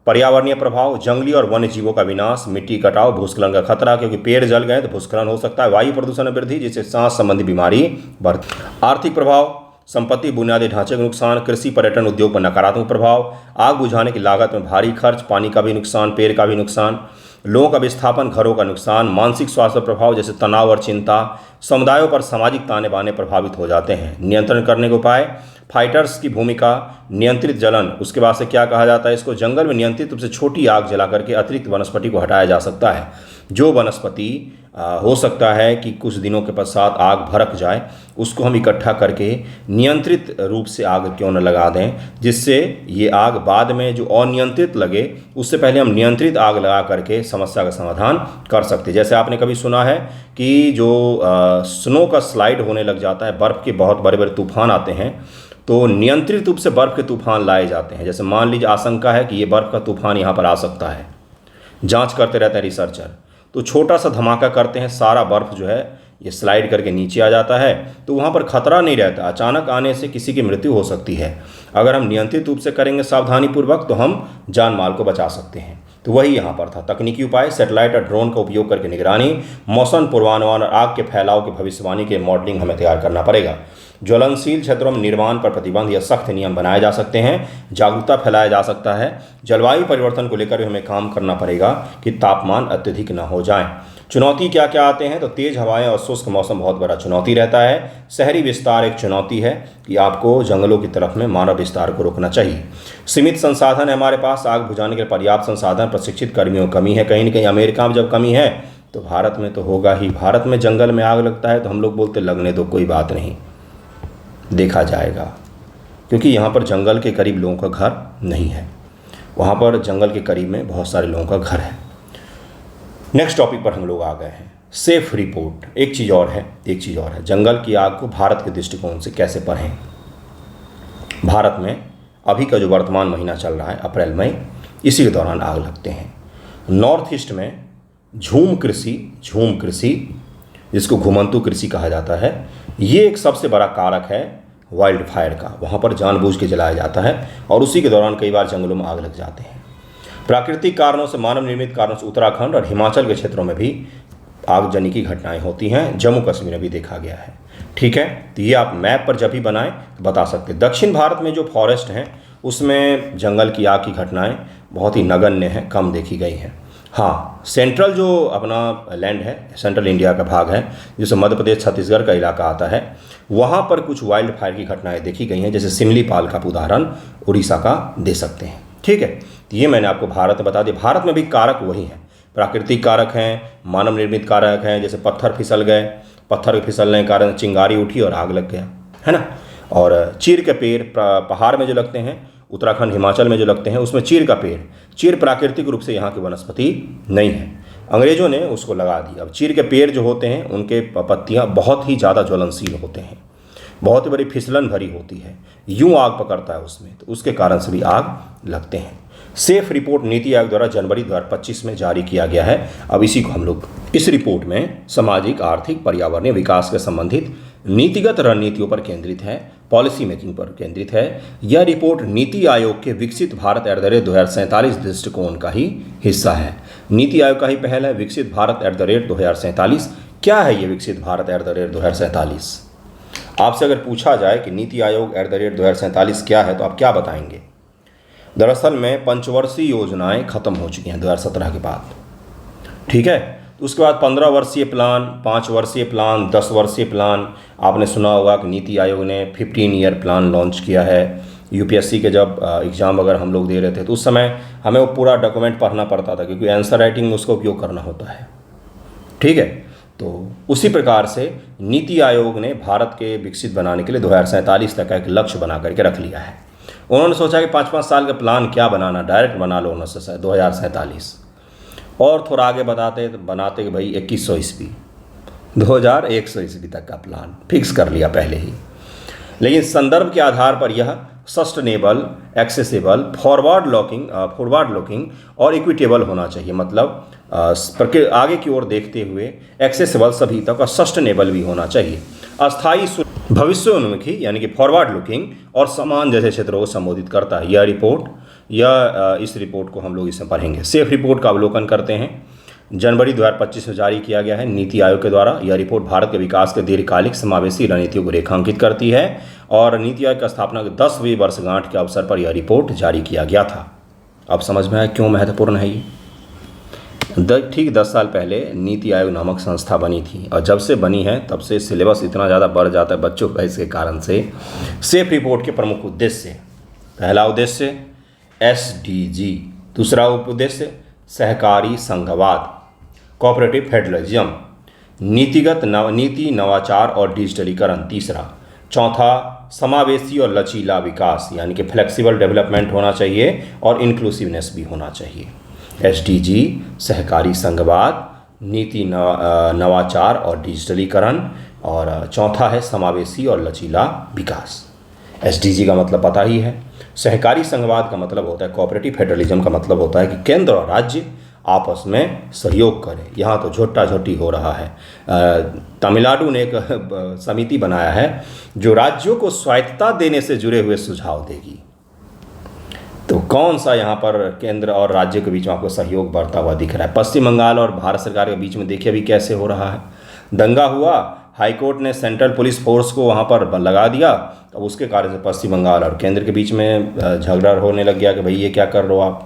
पर्यावरणीय प्रभाव, जंगली और वन्य जीवों का विनाश, मिट्टी कटाव, भूस्खलन का खतरा, क्योंकि पेड़ जल गए तो भूस्खलन हो सकता है। वायु प्रदूषण में वृद्धि, जिससे सांस संबंधी बीमारी बढ़ती। आर्थिक प्रभाव, संपत्ति बुनियादी ढांचे का नुकसान, कृषि पर्यटन उद्योग पर नकारात्मक प्रभाव, आग बुझाने की लागत में भारी खर्च, पानी का भी नुकसान, पेड़ का भी नुकसान, लोगों का विस्थापन, घरों का नुकसान, मानसिक स्वास्थ्य प्रभाव जैसे तनाव और चिंता, समुदायों पर सामाजिक ताने बाने प्रभावित हो जाते हैं। नियंत्रण करने के उपाय, फाइटर्स की भूमिका, नियंत्रित जलन। उसके बाद से क्या कहा जाता है इसको? जंगल में नियंत्रित रूप से छोटी आग जला करके अतिरिक्त वनस्पति को हटाया जा सकता है। जो वनस्पति हो सकता है कि कुछ दिनों के पश्चात आग भड़क जाए, उसको हम इकट्ठा करके नियंत्रित रूप से आग क्यों न लगा दें, जिससे ये आग बाद में जो अनियंत्रित लगे उससे पहले हम नियंत्रित आग लगा करके समस्या का समाधान कर सकते हैं। जैसे आपने कभी सुना है कि जो स्नो का स्लाइड होने लग जाता है, बर्फ़ के बहुत बड़े बड़े तूफान आते हैं, तो नियंत्रित रूप से बर्फ़ के तूफान लाए जाते हैं। जैसे मान लीजिए आशंका है कि ये बर्फ़ का तूफान यहाँ पर आ सकता है, जांच करते रहते हैं रिसर्चर, तो छोटा सा धमाका करते हैं, सारा बर्फ़ जो है ये स्लाइड करके नीचे आ जाता है, तो वहाँ पर खतरा नहीं रहता। अचानक आने से किसी की मृत्यु हो सकती है। अगर हम नियंत्रित रूप से करेंगे सावधानीपूर्वक तो हम जान माल को बचा सकते हैं। तो वही यहाँ पर था। तकनीकी उपाय, सैटेलाइट और ड्रोन का उपयोग करके निगरानी, मौसम पूर्वानुमान और आग के फैलाव की भविष्यवाणी के मॉडलिंग हमें तैयार करना पड़ेगा। ज्वलनशील क्षेत्रों में निर्माण पर प्रतिबंध या सख्त नियम बनाए जा सकते हैं, जागरूकता फैलाया जा सकता है। जलवायु परिवर्तन को लेकर भी हमें काम करना पड़ेगा कि तापमान अत्यधिक न हो जाए। चुनौती क्या क्या आते हैं? तो तेज़ हवाएं और शुष्क मौसम बहुत बड़ा चुनौती रहता है। शहरी विस्तार एक चुनौती है कि आपको जंगलों की तरफ में मानव विस्तार को रोकना चाहिए। सीमित संसाधन है हमारे पास, आग बुझाने के लिए पर्याप्त संसाधन, प्रशिक्षित कर्मियों की कमी है। कहीं न कहीं अमेरिका में जब कमी है तो भारत में तो होगा ही। भारत में जंगल में आग लगता है तो हम लोग बोलते लगने दो, कोई बात नहीं, देखा जाएगा, क्योंकि यहाँ पर जंगल के करीब लोगों का घर नहीं है। वहाँ पर जंगल के करीब में बहुत सारे लोगों का घर है। नेक्स्ट टॉपिक पर हम लोग आ गए हैं, सेफ रिपोर्ट। एक चीज़ और है, जंगल की आग को भारत के दृष्टिकोण से कैसे पढ़ें। भारत में अभी का जो वर्तमान महीना चल रहा है, अप्रैल मई, इसी के दौरान आग लगते हैं। नॉर्थ ईस्ट में झूम कृषि जिसको घुमंतु कृषि कहा जाता है, ये एक सबसे बड़ा कारक है वाइल्ड फायर का। वहाँ पर जानबूझ के जलाया जाता है और उसी के दौरान कई बार जंगलों में आग लग जाते हैं। प्राकृतिक कारणों से, मानव निर्मित कारणों से उत्तराखंड और हिमाचल के क्षेत्रों में भी आगजनी की घटनाएं होती हैं। जम्मू कश्मीर में भी देखा गया है। ठीक है, तो ये आप मैप पर जब भी बनाएं तो बता सकते हैं। दक्षिण भारत में जो फॉरेस्ट हैं उसमें जंगल की आग की घटनाएं बहुत ही नगण्य हैं, कम देखी गई हैं। हाँ, सेंट्रल जो अपना लैंड है, सेंट्रल इंडिया का भाग है, जिसे मध्य प्रदेश छत्तीसगढ़ का इलाका आता है, वहाँ पर कुछ वाइल्ड फायर की घटनाएं देखी गई हैं। जैसे सिमलीपाल का उदाहरण उड़ीसा का दे सकते हैं। ठीक है, तो ये मैंने आपको भारत में बता दिया। भारत में भी कारक वही हैं, प्राकृतिक कारक हैं, मानव निर्मित कारक हैं। जैसे पत्थर फिसल गए, पत्थर फिसलने के कारण चिंगारी उठी और आग लग गया, है ना। और चीड़ के पेड़ पहाड़ में जो लगते हैं, उत्तराखंड हिमाचल में जो लगते हैं, उसमें चीड़ प्राकृतिक रूप से यहाँ की वनस्पति नहीं है, अंग्रेजों ने उसको लगा दिया। अब चीड़ के पेड़ जो होते हैं उनके पत्तियाँ बहुत ही ज़्यादा ज्वलनशील होते हैं, बहुत ही बड़ी फिसलन भरी होती है, यूँ आग पकड़ता है उसमें, तो उसके कारण से भी आग लगते हैं। सेफ रिपोर्ट नीति आयोग द्वारा जनवरी 2025 में जारी किया गया है। अब इसी को हम लोग, इस रिपोर्ट में सामाजिक, आर्थिक, पर्यावरणीय विकास के संबंधित नीतिगत रणनीतियों पर केंद्रित है, पॉलिसी मेकिंग पर केंद्रित है। यह रिपोर्ट नीति आयोग के विकसित भारत @2047 दृष्टिकोण का ही हिस्सा है। नीति आयोग का ही पहल है विकसित भारत @2047। क्या है ये विकसित भारत @2047? आपसे अगर पूछा जाए कि नीति आयोग @2047 क्या है तो आप क्या बताएंगे? दरअसल में पंचवर्षीय योजनाएं खत्म हो चुकी हैं 2017 के बाद। ठीक है, तो उसके बाद 15 वर्षीय प्लान, 5 वर्षीय प्लान, 10 वर्षीय प्लान। आपने सुना होगा कि नीति आयोग ने 15 ईयर प्लान लॉन्च किया है। यूपीएससी के जब एग्ज़ाम अगर हम लोग दे रहे थे तो उस समय हमें वो पूरा डॉक्यूमेंट पढ़ना पड़ता था, क्योंकि आंसर राइटिंग में उसका उपयोग करना होता है। ठीक है। तो उसी प्रकार से नीति आयोग ने भारत के विकसित बनाने के लिए 2047 तक का एक लक्ष्य बना करके रख लिया है। उन्होंने सोचा कि 5-5 साल का प्लान क्या बनाना, डायरेक्ट बना लो 2047 और थोड़ा आगे बनाते कि भाई 2100 ईस्वी 2100 ईस्वी तक का प्लान फिक्स कर लिया पहले ही। लेकिन संदर्भ के आधार पर यह सस्टेनेबल, एक्सेसिबल, फॉरवर्ड लुकिंग और इक्विटेबल होना चाहिए। मतलब आगे की ओर देखते हुए एक्सेसिबल सभी तक और सस्टेनेबल भी होना चाहिए। अस्थायी भविष्योन्मुखी यानी कि फॉरवर्ड लुकिंग और समान जैसे क्षेत्रों को संबोधित करता है। इस रिपोर्ट को हम लोग इसमें पढ़ेंगे। सेफ रिपोर्ट का अवलोकन करते हैं। जनवरी 2025 में जारी किया गया है नीति आयोग के द्वारा। यह रिपोर्ट भारत के विकास के दीर्घकालिक समावेशी रणनीतियों को रेखांकित करती है और नीति आयोग की स्थापना के 10वीं वर्षगांठ के अवसर पर यह रिपोर्ट जारी किया गया था। अब समझ में आया क्यों महत्वपूर्ण है ये। ठीक 10 साल पहले नीति आयोग नामक संस्था बनी थी और जब से बनी है तब से सिलेबस इतना ज़्यादा बढ़ जाता है बच्चों का। इसके कारण से सेफ रिपोर्ट के प्रमुख उद्देश्य, पहला उद्देश्य SDG, दूसरा उद्देश्य सहकारी संघवाद, कोऑपरेटिव फेडरलिज्म, नीति नवाचार और डिजिटलीकरण, तीसरा, चौथा समावेशी और लचीला विकास यानी कि फ्लेक्सिबल डेवलपमेंट होना चाहिए और इंक्लूसिवनेस भी होना चाहिए। SDG सहकारी संघवाद, नीति नवाचार और डिजिटलीकरण और चौथा है समावेशी और लचीला विकास। SDG का मतलब पता ही है। सहकारी संघवाद का मतलब होता है, कोऑपरेटिव फेडरलिज्म का मतलब होता है कि केंद्र और राज्य आपस में सहयोग करें। यहाँ तो झोटा झोटी हो रहा है। तमिलनाडु ने एक समिति बनाया है जो राज्यों को स्वायत्तता देने से जुड़े हुए सुझाव देगी। तो कौन सा यहाँ पर केंद्र और राज्य के बीच में आपको सहयोग बढ़ता हुआ दिख रहा है? पश्चिम बंगाल और भारत सरकार के बीच में देखिए अभी कैसे हो रहा है। दंगा हुआ, हाईकोर्ट ने सेंट्रल पुलिस फोर्स को वहाँ पर लगा दिया, तो उसके कारण से पश्चिम बंगाल और केंद्र के बीच में झगड़ा होने लग गया कि भाई ये क्या कर रहे हो आप।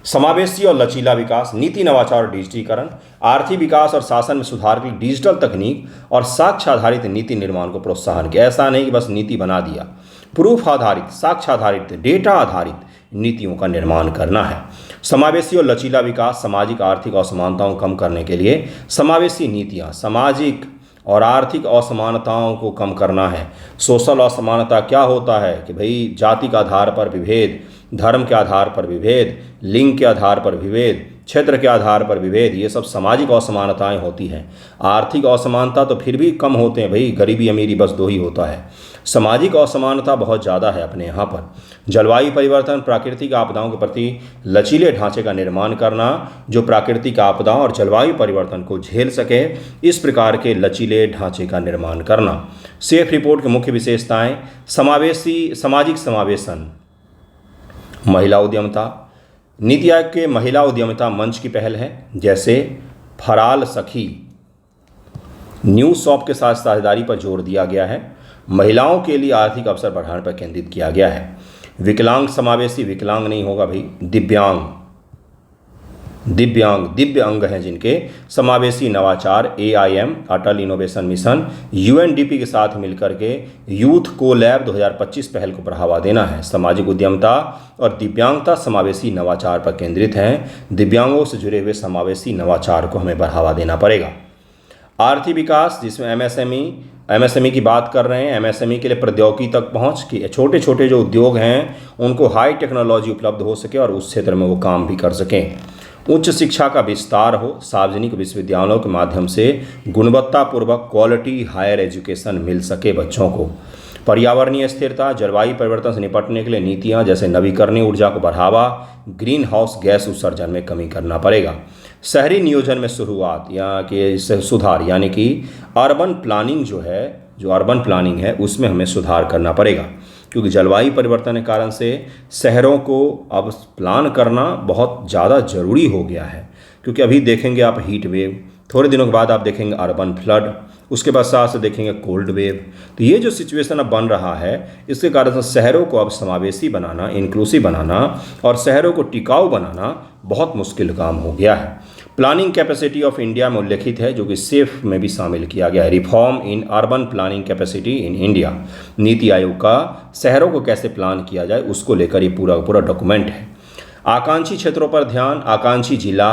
समावेशी और लचीला विकास, नीति नवाचार और डिजिटलीकरण, आर्थिक विकास और शासन में सुधार के लिए डिजिटल तकनीक और साक्ष्य आधारित नीति निर्माण को प्रोत्साहन किया। ऐसा नहीं कि बस नीति बना दिया, प्रूफ आधारित, साक्ष्य आधारित, डेटा आधारित नीतियों का निर्माण करना है। समावेशी और लचीला विकास, सामाजिक आर्थिक असमानताओं को कम करने के लिए समावेशी नीतियाँ सामाजिक और आर्थिक असमानताओं को कम करना है। सोशल असमानता क्या होता है कि भाई जाति के आधार पर विभेद, धर्म के आधार पर विभेद, लिंग के आधार पर विभेद, क्षेत्र के आधार पर विभेद, ये सब सामाजिक असमानताएं होती हैं। आर्थिक असमानता तो फिर भी कम होते हैं भाई, गरीबी अमीरी बस दो ही होता है। सामाजिक असमानता बहुत ज़्यादा है अपने यहाँ पर। जलवायु परिवर्तन, प्राकृतिक आपदाओं के प्रति लचीले ढांचे का निर्माण करना जो प्राकृतिक आपदाओं और जलवायु परिवर्तन को झेल सके, इस प्रकार के लचीले ढांचे का निर्माण करना। सेफ रिपोर्ट की मुख्य विशेषताएं, सामाजिक समावेशन, महिला उद्यमिता। नीति आयोग के महिला उद्यमिता मंच की पहल है, जैसे फराल सखी, न्यू शॉप के साथ साझेदारी पर जोर दिया गया है। महिलाओं के लिए आर्थिक अवसर बढ़ाने पर केंद्रित किया गया है। विकलांग समावेशी, विकलांग नहीं होगा भाई, दिव्य अंग हैं जिनके, समावेशी नवाचार, AIM अटल इनोवेशन मिशन, UNDP के साथ मिलकर के यूथ को लैब 2025 पहल को बढ़ावा देना है। सामाजिक उद्यमिता और दिव्यांगता समावेशी नवाचार पर केंद्रित हैं। दिव्यांगों से जुड़े हुए समावेशी नवाचार को हमें बढ़ावा देना पड़ेगा। आर्थिक विकास जिसमें MSME की बात कर रहे हैं। MSME के लिए प्रौद्योगिकी तक पहुंच कि छोटे छोटे जो उद्योग हैं उनको हाई टेक्नोलॉजी उपलब्ध हो सके और उस क्षेत्र में वो काम भी कर सकें। उच्च शिक्षा का विस्तार हो, सार्वजनिक विश्वविद्यालयों के माध्यम से गुणवत्तापूर्वक क्वालिटी हायर एजुकेशन मिल सके बच्चों को। पर्यावरणीय स्थिरता, जलवायु परिवर्तन से निपटने के लिए नीतियाँ जैसे नवीकरणीय ऊर्जा को बढ़ावा, ग्रीन हाउस गैस उत्सर्जन में कमी करना पड़ेगा। शहरी नियोजन में शुरुआत या कि सुधार, यानी कि अर्बन प्लानिंग जो अर्बन प्लानिंग है उसमें हमें सुधार करना पड़ेगा, क्योंकि जलवायु परिवर्तन के कारण से शहरों को अब प्लान करना बहुत ज़्यादा ज़रूरी हो गया है। क्योंकि अभी देखेंगे आप हीट वेव, थोड़े दिनों के बाद आप देखेंगे अर्बन फ्लड, उसके बाद साथ से देखेंगे कोल्ड वेव। तो ये जो सिचुएशन अब बन रहा है, इसके कारण से शहरों को अब समावेशी बनाना, इंक्लूसिव बनाना और शहरों को टिकाऊ बनाना बहुत मुश्किल काम हो गया है। प्लानिंग कैपेसिटी ऑफ इंडिया में उल्लेखित है, जो कि सेफ में भी शामिल किया गया है। Reform in urban planning capacity in India, NITI Aayog का शहरों को कैसे प्लान किया जाए उसको लेकर ये पूरा डॉक्यूमेंट है। आकांक्षी क्षेत्रों पर ध्यान, आकांक्षी जिला,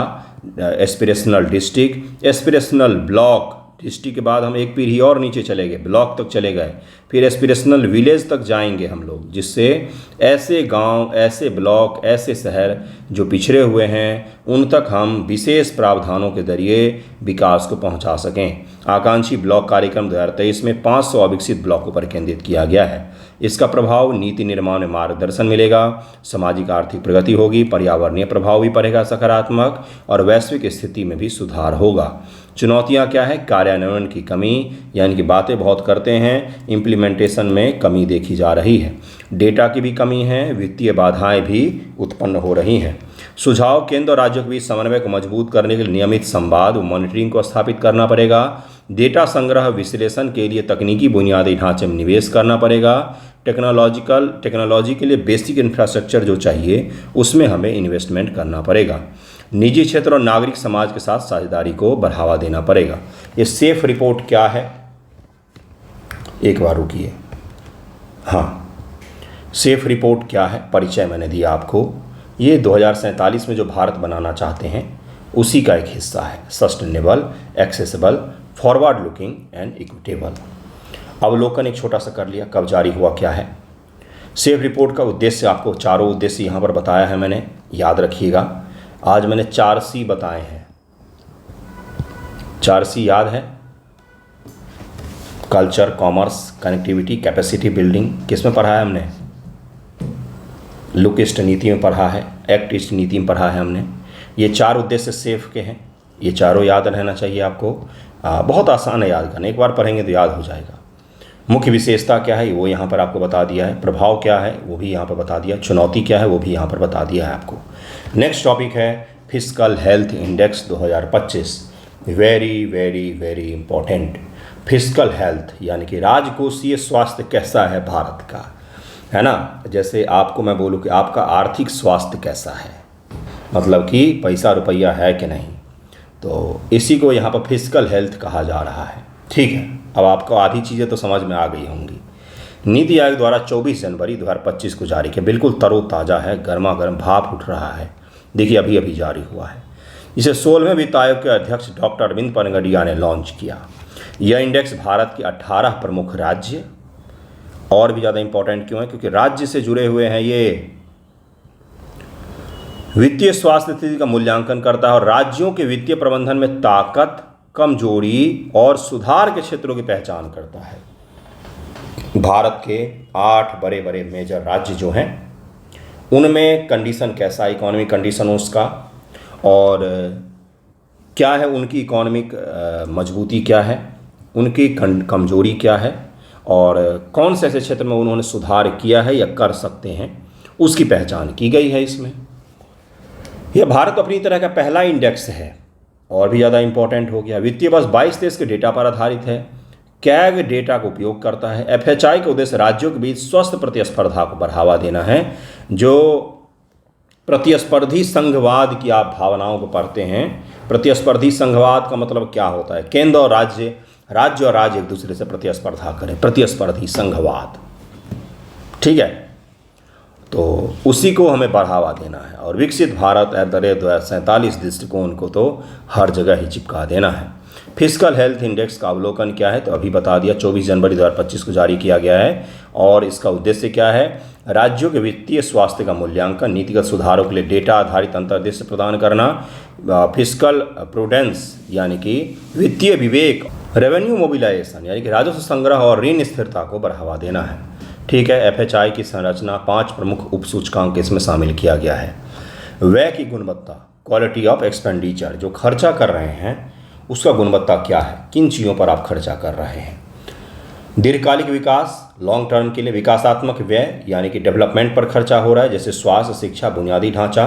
aspirational district, aspirational block, district के बाद हम एक पीढ़ी और नीचे चले गए, ब्लॉक तक चले गए, फिर एस्पिरेशनल विलेज तक जाएंगे हम लोग, जिससे ऐसे गांव, ऐसे ब्लॉक, ऐसे शहर जो पिछड़े हुए हैं उन तक हम विशेष प्रावधानों के जरिए विकास को पहुंचा सकें। आकांक्षी ब्लॉक कार्यक्रम 2023 में 500 अविकसित ब्लॉकों पर केंद्रित किया गया है। इसका प्रभाव नीति निर्माण में मार्गदर्शन मिलेगा, सामाजिक आर्थिक प्रगति होगी, पर्यावरणीय प्रभाव भी पड़ेगा सकारात्मक, और वैश्विक स्थिति में भी सुधार होगा। चुनौतियां क्या है? कार्यान्वयन की कमी, यानी कि बातें बहुत करते हैं, इम्प्लीमेंटेशन में कमी देखी जा रही है। डेटा की भी कमी है, वित्तीय बाधाएं भी उत्पन्न हो रही हैं। सुझाव: केंद्र और राज्यों के बीच समन्वय को मजबूत करने के लिए नियमित संवाद व मॉनिटरिंग को स्थापित करना पड़ेगा। डेटा संग्रह विश्लेषण के लिए तकनीकी बुनियादी ढांचे में निवेश करना पड़ेगा। टेक्नोलॉजी के लिए बेसिक इंफ्रास्ट्रक्चर जो चाहिए उसमें हमें इन्वेस्टमेंट करना पड़ेगा। निजी क्षेत्र और नागरिक समाज के साथ साझेदारी को बढ़ावा देना पड़ेगा। ये सेफ रिपोर्ट क्या है? एक बार रुकिए। हाँ, सेफ रिपोर्ट क्या है? परिचय मैंने दिया आपको। ये 2047 में जो भारत बनाना चाहते हैं उसी का एक हिस्सा है। Sustainable, accessible, forward looking and equitable. अवलोकन एक छोटा सा कर लिया, कब जारी हुआ, क्या है। सेफ रिपोर्ट का उद्देश्य, आपको चारों उद्देश्य यहाँ पर बताया है मैंने, याद रखिएगा। आज मैंने 4C बताए हैं। 4C याद है? Culture, commerce, connectivity, capacity building. किस में पढ़ा है हमने? लुक ईस्ट नीति में पढ़ा है, एक्ट ईस्ट नीति में पढ़ा है हमने। ये 4 उद्देश्य सेफ के हैं, ये चारों याद रहना चाहिए आपको। बहुत आसान है याद करना, एक बार पढ़ेंगे तो याद हो जाएगा। मुख्य विशेषता क्या है वो यहाँ पर आपको बता दिया है, प्रभाव क्या है वो भी यहाँ पर बता दिया, चुनौती क्या है वो भी यहाँ पर बता दिया है आपको। नेक्स्ट टॉपिक है fiscal health index 2025। Very very very important. Fiscal health यानी कि राजकोषीय स्वास्थ्य कैसा है भारत का, है ना। जैसे आपको मैं बोलूँ कि आपका आर्थिक स्वास्थ्य कैसा है, मतलब कि पैसा रुपया है कि नहीं, तो इसी को यहाँ पर फिस्कल हेल्थ कहा जा रहा है। ठीक है, अब आपको आधी चीज़ें तो समझ में आ गई होंगी। नीति आयोग द्वारा 24 जनवरी 2025 को जारी किया, बिल्कुल तरोताज़ा है, गर्मा गर्म भाप उठ रहा है। देखिए अभी अभी जारी हुआ है। इसे 16वें वित्त आयोग के अध्यक्ष डॉक्टर अरविंद पनगडिया ने लॉन्च किया। यह इंडेक्स भारत के 18 प्रमुख राज्य, और भी ज़्यादा इंपॉर्टेंट क्यों है, क्योंकि राज्य से जुड़े हुए हैं, ये वित्तीय स्वास्थ्य स्थिति का मूल्यांकन करता है और राज्यों के वित्तीय प्रबंधन में ताकत, कमजोरी और सुधार के क्षेत्रों की पहचान करता है। भारत के 8 बड़े बड़े मेजर राज्य जो हैं उनमें कंडीशन कैसा, इकोनॉमिक कंडीशन उसका, और क्या है उनकी इकोनॉमिक मजबूती क्या है, उनकी कमजोरी क्या है, और कौन से ऐसे क्षेत्र में उन्होंने सुधार किया है या कर सकते हैं, उसकी पहचान की गई है इसमें। यह भारत अपनी तरह का पहला इंडेक्स है, और भी ज़्यादा इंपॉर्टेंट हो गया। वित्तीय वर्ष 22-23 के डेटा पर आधारित है, कैग डेटा का उपयोग करता है। एफएचआई का उद्देश्य राज्यों के बीच स्वस्थ प्रतिस्पर्धा को बढ़ावा देना है। जो प्रतिस्पर्धी संघवाद की आप भावनाओं को पढ़ते हैं, प्रतिस्पर्धी संघवाद का मतलब क्या होता है? केंद्र और राज्य, राज्य और राज्य एक दूसरे से प्रतिस्पर्धा करें, प्रतिस्पर्धी संघवाद। ठीक है, तो उसी को हमें बढ़ावा देना है। और विकसित भारत @ दृष्टिकोण को तो हर जगह ही चिपका देना है। फिस्कल हेल्थ इंडेक्स का अवलोकन क्या है, तो अभी बता दिया, 24 जनवरी 2025 को जारी किया गया है। और इसका उद्देश्य क्या है? राज्यों के वित्तीय स्वास्थ्य का मूल्यांकन, नीतिगत सुधारों के लिए डेटा आधारित अंतर्दृष्टि प्रदान करना, फिस्कल प्रूडेंस यानी कि वित्तीय विवेक, रेवेन्यू मोबिलाइजेशन यानी कि राजस्व संग्रह और ऋण स्थिरता को बढ़ावा देना है। ठीक है, एफएचआई की संरचना 5 प्रमुख उपसूचकांक इसमें शामिल किया गया है। व्यय की गुणवत्ता, क्वालिटी ऑफ एक्सपेंडिचर, जो खर्चा कर रहे हैं उसका गुणवत्ता क्या है, किन चीज़ों पर आप खर्चा कर रहे हैं। दीर्घकालिक विकास, लॉन्ग टर्म के लिए विकासात्मक व्यय यानी कि डेवलपमेंट पर खर्चा हो रहा है, जैसे स्वास्थ्य, शिक्षा, बुनियादी ढांचा।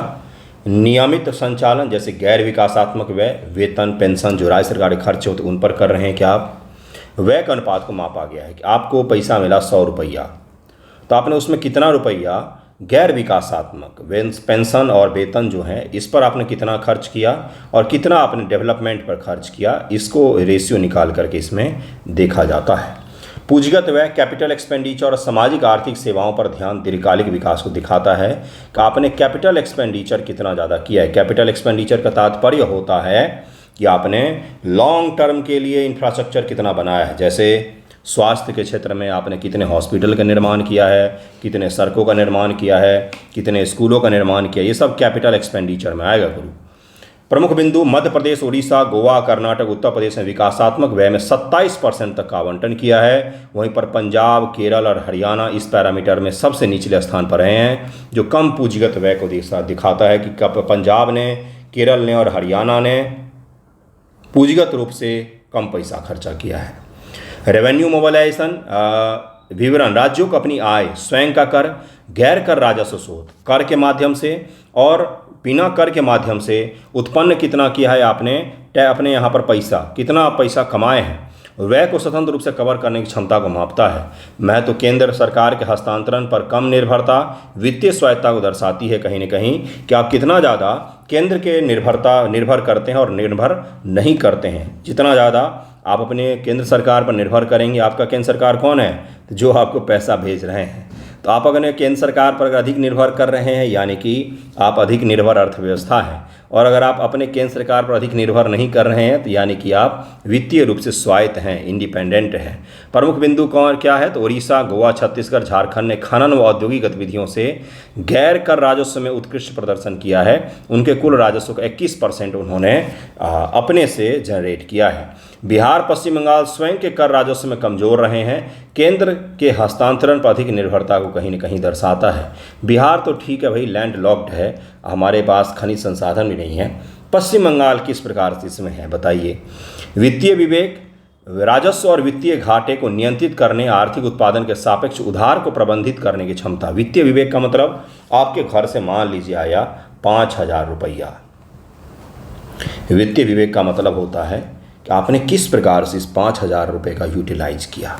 नियमित संचालन, जैसे गैर विकासात्मक व्यय, वेतन, पेंशन, जो राज्य सरकारी खर्च होते उन पर कर रहे हैं क्या आप। व्यय का अनुपात को मापा गया है कि आपको पैसा मिला 100 रुपया, तो आपने उसमें कितना रुपया गैर विकासात्मक पेंशन और वेतन जो है इस पर आपने कितना खर्च किया और कितना आपने डेवलपमेंट पर खर्च किया, इसको रेशियो निकाल करके इसमें देखा जाता है। पूंजीगत व्यय कैपिटल एक्सपेंडिचर और सामाजिक आर्थिक सेवाओं पर ध्यान दीर्घकालिक विकास को दिखाता है कि आपने कैपिटल एक्सपेंडिचर कितना ज़्यादा किया है। कैपिटल एक्सपेंडिचर का तात्पर्य होता है कि आपने लॉन्ग टर्म के लिए इंफ्रास्ट्रक्चर कितना बनाया है। जैसे स्वास्थ्य के क्षेत्र में आपने कितने हॉस्पिटल का निर्माण किया है, कितने सड़कों का निर्माण किया है, कितने स्कूलों का निर्माण किया, ये सब कैपिटल एक्सपेंडिचर में आएगा गुरु। प्रमुख बिंदु मध्य प्रदेश, उड़ीसा, गोवा, कर्नाटक, उत्तर प्रदेश में विकासात्मक व्यय में 27% तक का आवंटन किया है। वहीं पर पंजाब, केरल और हरियाणा इस पैरामीटर में सबसे निचले स्थान पर रहे हैं, जो कम पूंजीगत व्यय को दिखाता है कि कब पंजाब ने, केरल ने और हरियाणा ने पूंजीगत रूप से कम पैसा खर्चा किया है। रेवेन्यू मोबिलाइजेशन विवरण, राज्यों को अपनी आय, स्वयं का कर, गैर कर राजस्व स्रोत, कर के माध्यम से और बिना कर के माध्यम से उत्पन्न कितना किया है आपने, अपने यहाँ पर पैसा कितना पैसा कमाए हैं, व्यय को स्वतंत्र रूप से कवर करने की क्षमता को मापता है। मैं तो केंद्र सरकार के हस्तांतरण पर कम निर्भरता वित्तीय स्वायत्ता को दर्शाती है कहीं न कहीं, कि आप कितना ज़्यादा केंद्र के निर्भर करते हैं और निर्भर नहीं करते हैं। जितना ज़्यादा आप अपने केंद्र सरकार पर निर्भर करेंगे, आपका केंद्र सरकार कौन है, तो जो आपको पैसा भेज रहे हैं। तो आप अगर केंद्र सरकार पर अधिक निर्भर कर रहे हैं, यानी कि आप अधिक निर्भर अर्थव्यवस्था हैं। और अगर आप अपने केंद्र सरकार पर अधिक निर्भर नहीं कर रहे हैं, तो यानी कि आप वित्तीय रूप से स्वायत्त हैं, इंडिपेंडेंट हैं। प्रमुख बिंदु कौन क्या है, तो उड़ीसा, गोवा, छत्तीसगढ़, झारखंड ने खनन व औद्योगिक गतिविधियों से गैर कर राजस्व में उत्कृष्ट प्रदर्शन किया है। उनके कुल राजस्व का 21% उन्होंने अपने से जनरेट किया है। बिहार, पश्चिम बंगाल स्वयं के कर राजस्व में कमजोर रहे हैं। केंद्र के हस्तांतरण पर अधिक निर्भरता को कहीं न कहीं दर्शाता है। बिहार तो ठीक है भाई, लैंड लॉक्ड है, हमारे पास खनिज संसाधन भी नहीं है। पश्चिम बंगाल किस प्रकार से इसमें है बताइए। वित्तीय विवेक, राजस्व और वित्तीय घाटे को नियंत्रित करने, आर्थिक उत्पादन के सापेक्ष उधार को प्रबंधित करने की क्षमता। वित्तीय विवेक का मतलब आपके घर से मान लीजिए आया 5,000 रुपया। वित्तीय विवेक का मतलब होता है कि आपने किस प्रकार से इस 5,000 रुपये का यूटिलाइज किया।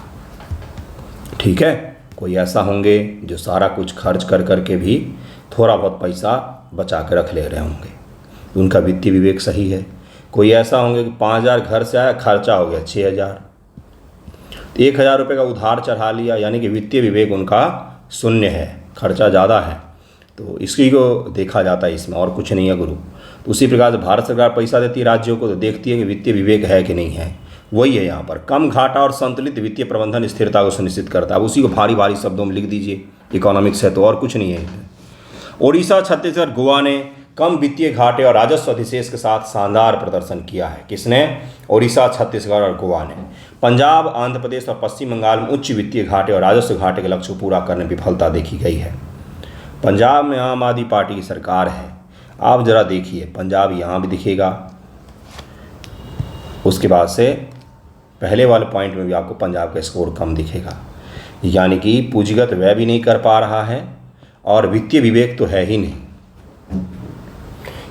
ठीक है, कोई ऐसा होंगे जो सारा कुछ खर्च कर करके भी थोड़ा बहुत पैसा बचा के रख ले रहे होंगे, उनका वित्तीय विवेक सही है। कोई ऐसा होंगे कि 5,000 घर से आया, खर्चा हो गया 6,000, 1,000 रुपये का उधार चढ़ा लिया, यानी कि वित्तीय विवेक उनका शून्य है, खर्चा ज़्यादा है। तो इसी को देखा जाता है इसमें, और कुछ नहीं है गुरु। तो उसी प्रकार से भारत सरकार पैसा देती है राज्यों को, तो देखती है कि वित्तीय विवेक है कि नहीं है। वही है यहाँ पर, कम घाटा और संतुलित वित्तीय प्रबंधन स्थिरता को सुनिश्चित करता है। अब उसी को भारी भारी शब्दों में लिख दीजिए, इकोनॉमिक्स है तो, और कुछ नहीं है। ओडिशा, छत्तीसगढ़, गोवा ने कम वित्तीय घाटे और राजस्व अधिशेष के साथ शानदार प्रदर्शन किया है। किसने? ओडिशा, छत्तीसगढ़ और गोवा ने। पंजाब, आंध्र प्रदेश और पश्चिम बंगाल में उच्च वित्तीय घाटे और राजस्व घाटे के लक्ष्य को पूरा करने में विफलता देखी गई है। पंजाब में आम आदमी पार्टी की सरकार है, आप जरा देखिए, पंजाब यहाँ भी दिखेगा, उसके बाद से पहले वाले पॉइंट में भी आपको पंजाब का स्कोर कम दिखेगा, यानी कि पूंजीगत व्यय भी नहीं कर पा रहा है और वित्तीय विवेक तो है ही नहीं।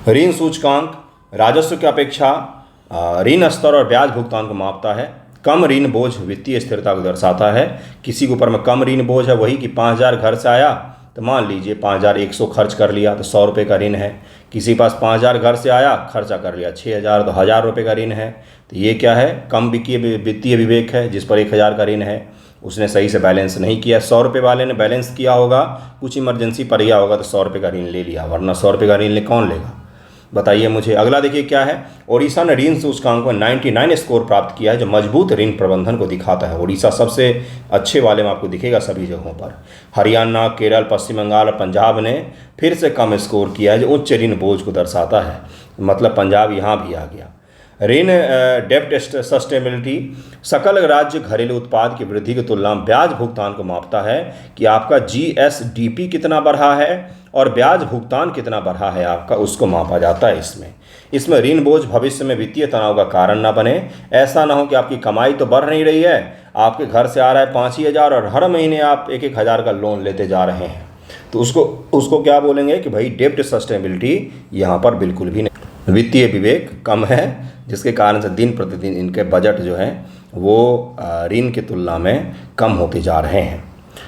ऋण सूचकांक राजस्व की अपेक्षा ऋण स्तर और ब्याज भुगतान को मापता है। कम ऋण बोझ वित्तीय स्थिरता को दर्शाता है। किसी के ऊपर में कम ऋण बोझ है, वही कि 5,000 घर से आया तो मान लीजिए 5,100 खर्च कर लिया तो 100 रुपये का ऋण है। किसी के पास 5,000 घर से आया, खर्चा कर लिया 6,000 तो 1,000 रुपये का ऋण है। तो ये क्या है? कम वित्तीय विवेक है। जिस पर 1,000 का ऋण है उसने सही से बैलेंस नहीं किया। 100 रुपये वाले ने बैलेंस किया होगा, कुछ इमरजेंसी पड़ गया होगा तो 100 रुपये का ऋण ले लिया, वरना 100 रुपये का ऋण कौन लेगा बताइए मुझे। अगला देखिए क्या है, ओडिशा ने ऋण सूचकांक में 99 स्कोर प्राप्त किया है, जो मजबूत ऋण प्रबंधन को दिखाता है। ओडिशा सबसे अच्छे वाले में आपको दिखेगा सभी जगहों पर। हरियाणा, केरल, पश्चिम बंगाल और पंजाब ने फिर से कम स्कोर किया है, जो उच्च ऋण बोझ को दर्शाता है। मतलब पंजाब यहाँ भी आ गया। ऋण डेब्ट सस्टेनेबिलिटी सकल राज्य घरेलू उत्पाद की वृद्धि की तुलना में ब्याज भुगतान को मापता है कि आपका GSDP कितना बढ़ा है और ब्याज भुगतान कितना बढ़ा है आपका, उसको मापा जाता है इसमें ऋण बोझ भविष्य में वित्तीय तनाव का कारण ना बने। ऐसा ना हो कि आपकी कमाई तो बढ़ नहीं रही है, आपके घर से आ रहा है 5,000 और हर महीने आप 1-1 हज़ार का लोन लेते जा रहे हैं, तो उसको क्या बोलेंगे कि भाई डेब्ट सस्टेनेबिलिटी यहाँ पर बिल्कुल भी नहीं। वित्तीय विवेक कम है, जिसके कारण से दिन प्रतिदिन इनके बजट जो है वो ऋण की तुलना में कम होते जा रहे हैं।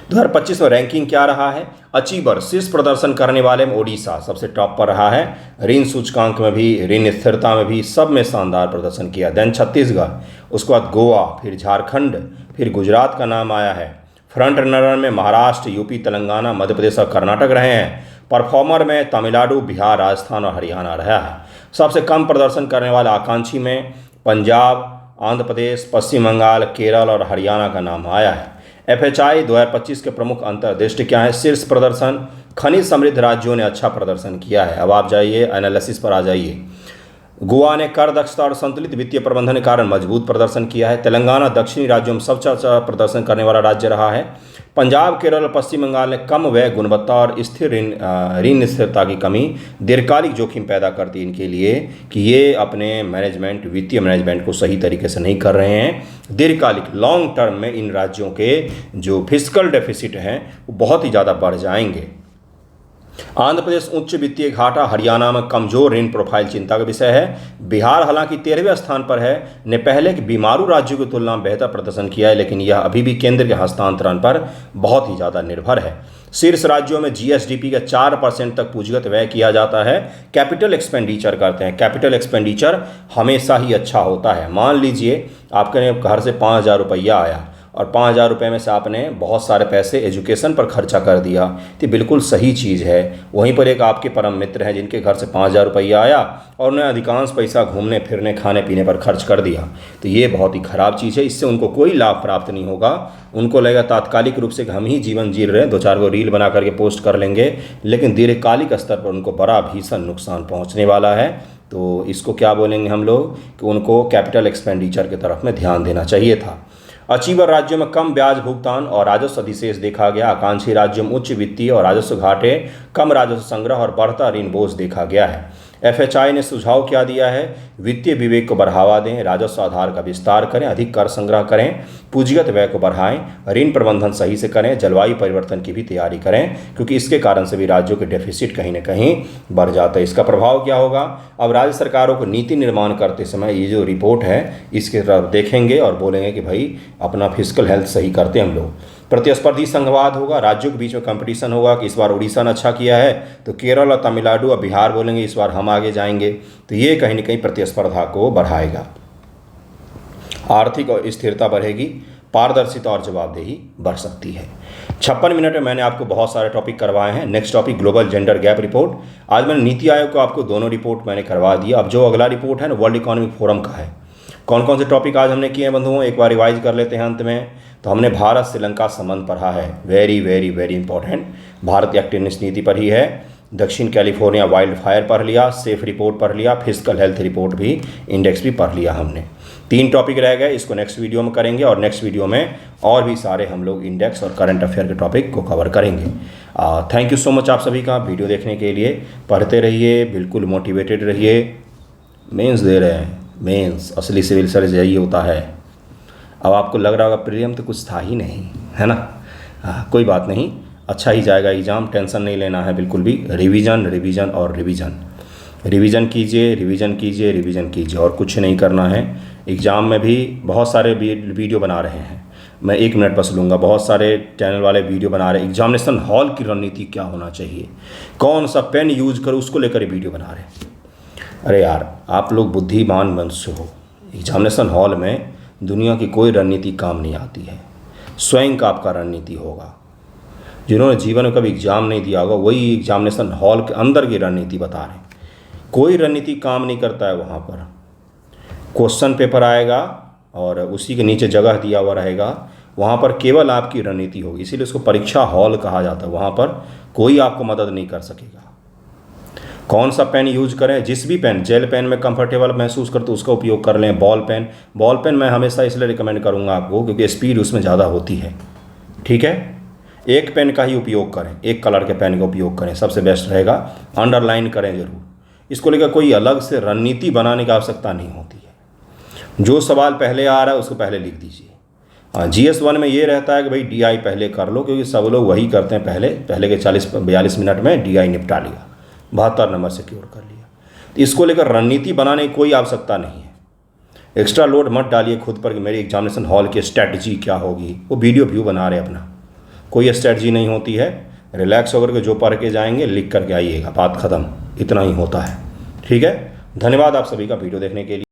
2025 में रैंकिंग क्या रहा है? अचीवर शीर्ष प्रदर्शन करने वाले में ओडिशा सबसे टॉप पर रहा है। ऋण सूचकांक में भी, ऋण स्थिरता में भी, सब में शानदार प्रदर्शन किया। देन छत्तीसगढ़, उसके बाद गोवा, फिर झारखंड, फिर गुजरात का नाम आया है। फ्रंट रनर में महाराष्ट्र, यूपी, तेलंगाना, मध्य प्रदेश और कर्नाटक रहे हैं। परफॉर्मर में तमिलनाडु, बिहार, राजस्थान और हरियाणा रहा है। सबसे कम प्रदर्शन करने वाले आकांक्षी में पंजाब, आंध्र प्रदेश, पश्चिम बंगाल, केरल और हरियाणा का नाम आया है। FHI 2025 के प्रमुख अंतर्दृष्टि क्या है? शीर्ष प्रदर्शन, खनिज समृद्ध राज्यों ने अच्छा प्रदर्शन किया है। अब आप जाइए एनालिसिस पर आ जाइए। गोवा ने कर दक्षता और संतुलित वित्तीय प्रबंधन के कारण मजबूत प्रदर्शन किया है। तेलंगाना दक्षिणी राज्यों में सबसे अच्छा प्रदर्शन करने वाला राज्य रहा है। पंजाब, केरल और पश्चिम बंगाल ने कम व्यय, गुणवत्ता और स्थिर ऋण स्थिरता की कमी दीर्घकालिक जोखिम पैदा करती है इनके लिए कि ये अपने मैनेजमेंट, वित्तीय मैनेजमेंट को सही तरीके से नहीं कर रहे हैं। दीर्घकालिक लॉन्ग टर्म में इन राज्यों के जो फिस्कल डेफिसिट हैं वो बहुत ही ज़्यादा बढ़ जाएंगे। आंध्र प्रदेश उच्च वित्तीय घाटा, हरियाणा में कमजोर ऋण प्रोफाइल चिंता का विषय है। बिहार हालांकि 13वें स्थान पर है, ने पहले के बीमारू राज्यों की तुलना में बेहतर प्रदर्शन किया है, लेकिन यह अभी भी केंद्र के हस्तांतरण पर बहुत ही ज़्यादा निर्भर है। शीर्ष राज्यों में GSDP का 4% तक पूंजीगत व्यय किया जाता है। कैपिटल एक्सपेंडिचर करते हैं। कैपिटल एक्सपेंडिचर हमेशा ही अच्छा होता है। मान लीजिए आपके घर से 5,000 रुपया आया और 5,000 रुपये में से आपने बहुत सारे पैसे एजुकेशन पर खर्चा कर दिया, तो बिल्कुल सही चीज़ है। वहीं पर एक आपके परम मित्र हैं जिनके घर से 5,000 रुपया आया और उन्हें अधिकांश पैसा घूमने फिरने, खाने पीने पर खर्च कर दिया, तो ये बहुत ही ख़राब चीज़ है। इससे उनको कोई लाभ प्राप्त नहीं होगा। उनको लगेगा तात्कालिक रूप से हम ही जीवन जी रहे हैं, 2-4 को रील बना करके पोस्ट कर लेंगे, लेकिन दीर्घकालिक स्तर पर उनको बड़ा भीषण नुकसान पहुँचने वाला है। तो इसको क्या बोलेंगे हम लोग कि उनको कैपिटल एक्सपेंडिचर की तरफ में ध्यान देना चाहिए था। अचीवर राज्यों में कम ब्याज भुगतान और राजस्व अधिशेष देखा गया। आकांक्षी राज्यों में उच्च वित्तीय और राजस्व घाटे, कम राजस्व संग्रह और बढ़ता ऋण बोझ देखा गया है। FHI ने सुझाव क्या दिया है? वित्तीय विवेक को बढ़ावा दें, राजस्व आधार का विस्तार करें, अधिक कर संग्रह करें, पूंजीगत व्यय को बढ़ाएं, ऋण प्रबंधन सही से करें, जलवायु परिवर्तन की भी तैयारी करें, क्योंकि इसके कारण से भी राज्यों के डेफिसिट कहीं ना कहीं बढ़ जाता है। इसका प्रभाव क्या होगा? अब राज्य सरकारों को नीति निर्माण करते समय ये जो रिपोर्ट है इसकी तरफ देखेंगे और बोलेंगे कि भाई अपना फिजिकल हेल्थ सही करते हम लोग। प्रतिस्पर्धी संघवाद होगा, राज्यों के बीच में कंपटीशन होगा कि इस बार उड़ीसा ने अच्छा किया है तो केरल और तमिलनाडु और बिहार बोलेंगे इस बार हम आगे जाएंगे, तो ये कहीं ना कहीं प्रतिस्पर्धा को बढ़ाएगा। आर्थिक और स्थिरता बढ़ेगी, पारदर्शिता और जवाबदेही बढ़ सकती है। 56 मिनट में मैंने आपको बहुत सारे टॉपिक करवाए हैं। Next topic global gender gap report. आज मैंने नीति आयोग को आपको दोनों रिपोर्ट मैंने करवा दिया। अब जो अगला रिपोर्ट है ना वर्ल्ड इकोनॉमिक फोरम का है। कौन कौन से टॉपिक आज हमने किए हैं बंधुओं, एक बार रिवाइज कर लेते हैं अंत में। तो हमने भारत श्रीलंका संबंध पढ़ा है, very very very important. Bharat act नीति पर ही है। दक्षिण कैलिफोर्निया वाइल्ड फायर पढ़ लिया, सेफ रिपोर्ट पढ़ लिया, फिजिकल हेल्थ रिपोर्ट भी, इंडेक्स भी पढ़ लिया हमने। 3 टॉपिक रह गए, इसको नेक्स्ट वीडियो में करेंगे और नेक्स्ट वीडियो में और भी सारे हम लोग इंडेक्स और करंट अफेयर के टॉपिक को कवर करेंगे। थैंक यू सो मच आप सभी का वीडियो देखने के लिए। पढ़ते रहिए, बिल्कुल मोटिवेटेड रहिए। मेंस दे रहे हैं, मेंस असली सिविल सर्विस यही होता है। अब आपको लग रहा होगा प्रीलिम तो कुछ था ही नहीं, है ना? कोई बात नहीं, अच्छा ही जाएगा एग्ज़ाम, टेंशन नहीं लेना है बिल्कुल भी। रिवीजन रिवीजन और रिवीजन, रिवीजन कीजिए, रिवीजन कीजिए, रिवीजन कीजिए, और कुछ नहीं करना है। एग्ज़ाम में भी बहुत सारे वीडियो बना रहे हैं, मैं 1 मिनट बस लूँगा। बहुत सारे चैनल वाले वीडियो बना रहे हैं, एग्जामिनेशन हॉल की रणनीति क्या होना चाहिए, कौन सा पेन यूज करो, उसको लेकर वीडियो बना रहे हैं। अरे यार, आप लोग बुद्धिमान मनुष्य हो। एग्जामिनेशन हॉल में दुनिया की कोई रणनीति काम नहीं आती है, स्वयं का आपका रणनीति होगा। जिन्होंने जीवन में कभी एग्ज़ाम नहीं दिया होगा वही एग्जामिनेशन हॉल के अंदर की रणनीति बता रहे हैं। कोई रणनीति काम नहीं करता है वहाँ पर। क्वेश्चन पेपर आएगा और उसी के नीचे जगह दिया हुआ रहेगा, वहाँ पर केवल आपकी रणनीति होगी, इसीलिए उसको परीक्षा हॉल कहा जाता है। वहाँ पर कोई आपको मदद नहीं कर सकेगा। कौन सा पेन यूज करें? जिस भी पेन, जेल पेन में कंफर्टेबल महसूस करते उसका उपयोग कर लें। बॉल पेन मैं हमेशा इसलिए रिकमेंड करूँगा आपको क्योंकि स्पीड उसमें ज़्यादा होती है। ठीक है, एक पेन का ही उपयोग करें, एक कलर के पेन का उपयोग करें, सबसे बेस्ट रहेगा। अंडरलाइन करें ज़रूर। इसको लेकर कोई अलग से रणनीति बनाने की आवश्यकता नहीं होती है। जो सवाल पहले आ रहा है उसको पहले लिख दीजिए। GS 1 में ये रहता है कि भाई DI पहले कर लो, क्योंकि सब लोग वही करते हैं। पहले के 40-42 मिनट में DI निपटा लिया, 72 नंबर सिक्योर कर लिया। तो इसको लेकर रणनीति बनाने की कोई आवश्यकता नहीं है। एक्स्ट्रा लोड मत डालिए खुद पर कि मेरी एग्जामिनेशन हॉल की स्ट्रैटेजी क्या होगी। वो वीडियो व्यू बना रहे अपना, कोई स्ट्रैटेजी नहीं होती है। रिलैक्स होकर के जो पढ़ के जाएंगे लिख करके आइएगा, बात ख़त्म। इतना ही होता है। ठीक है, धन्यवाद आप सभी का वीडियो देखने के लिए।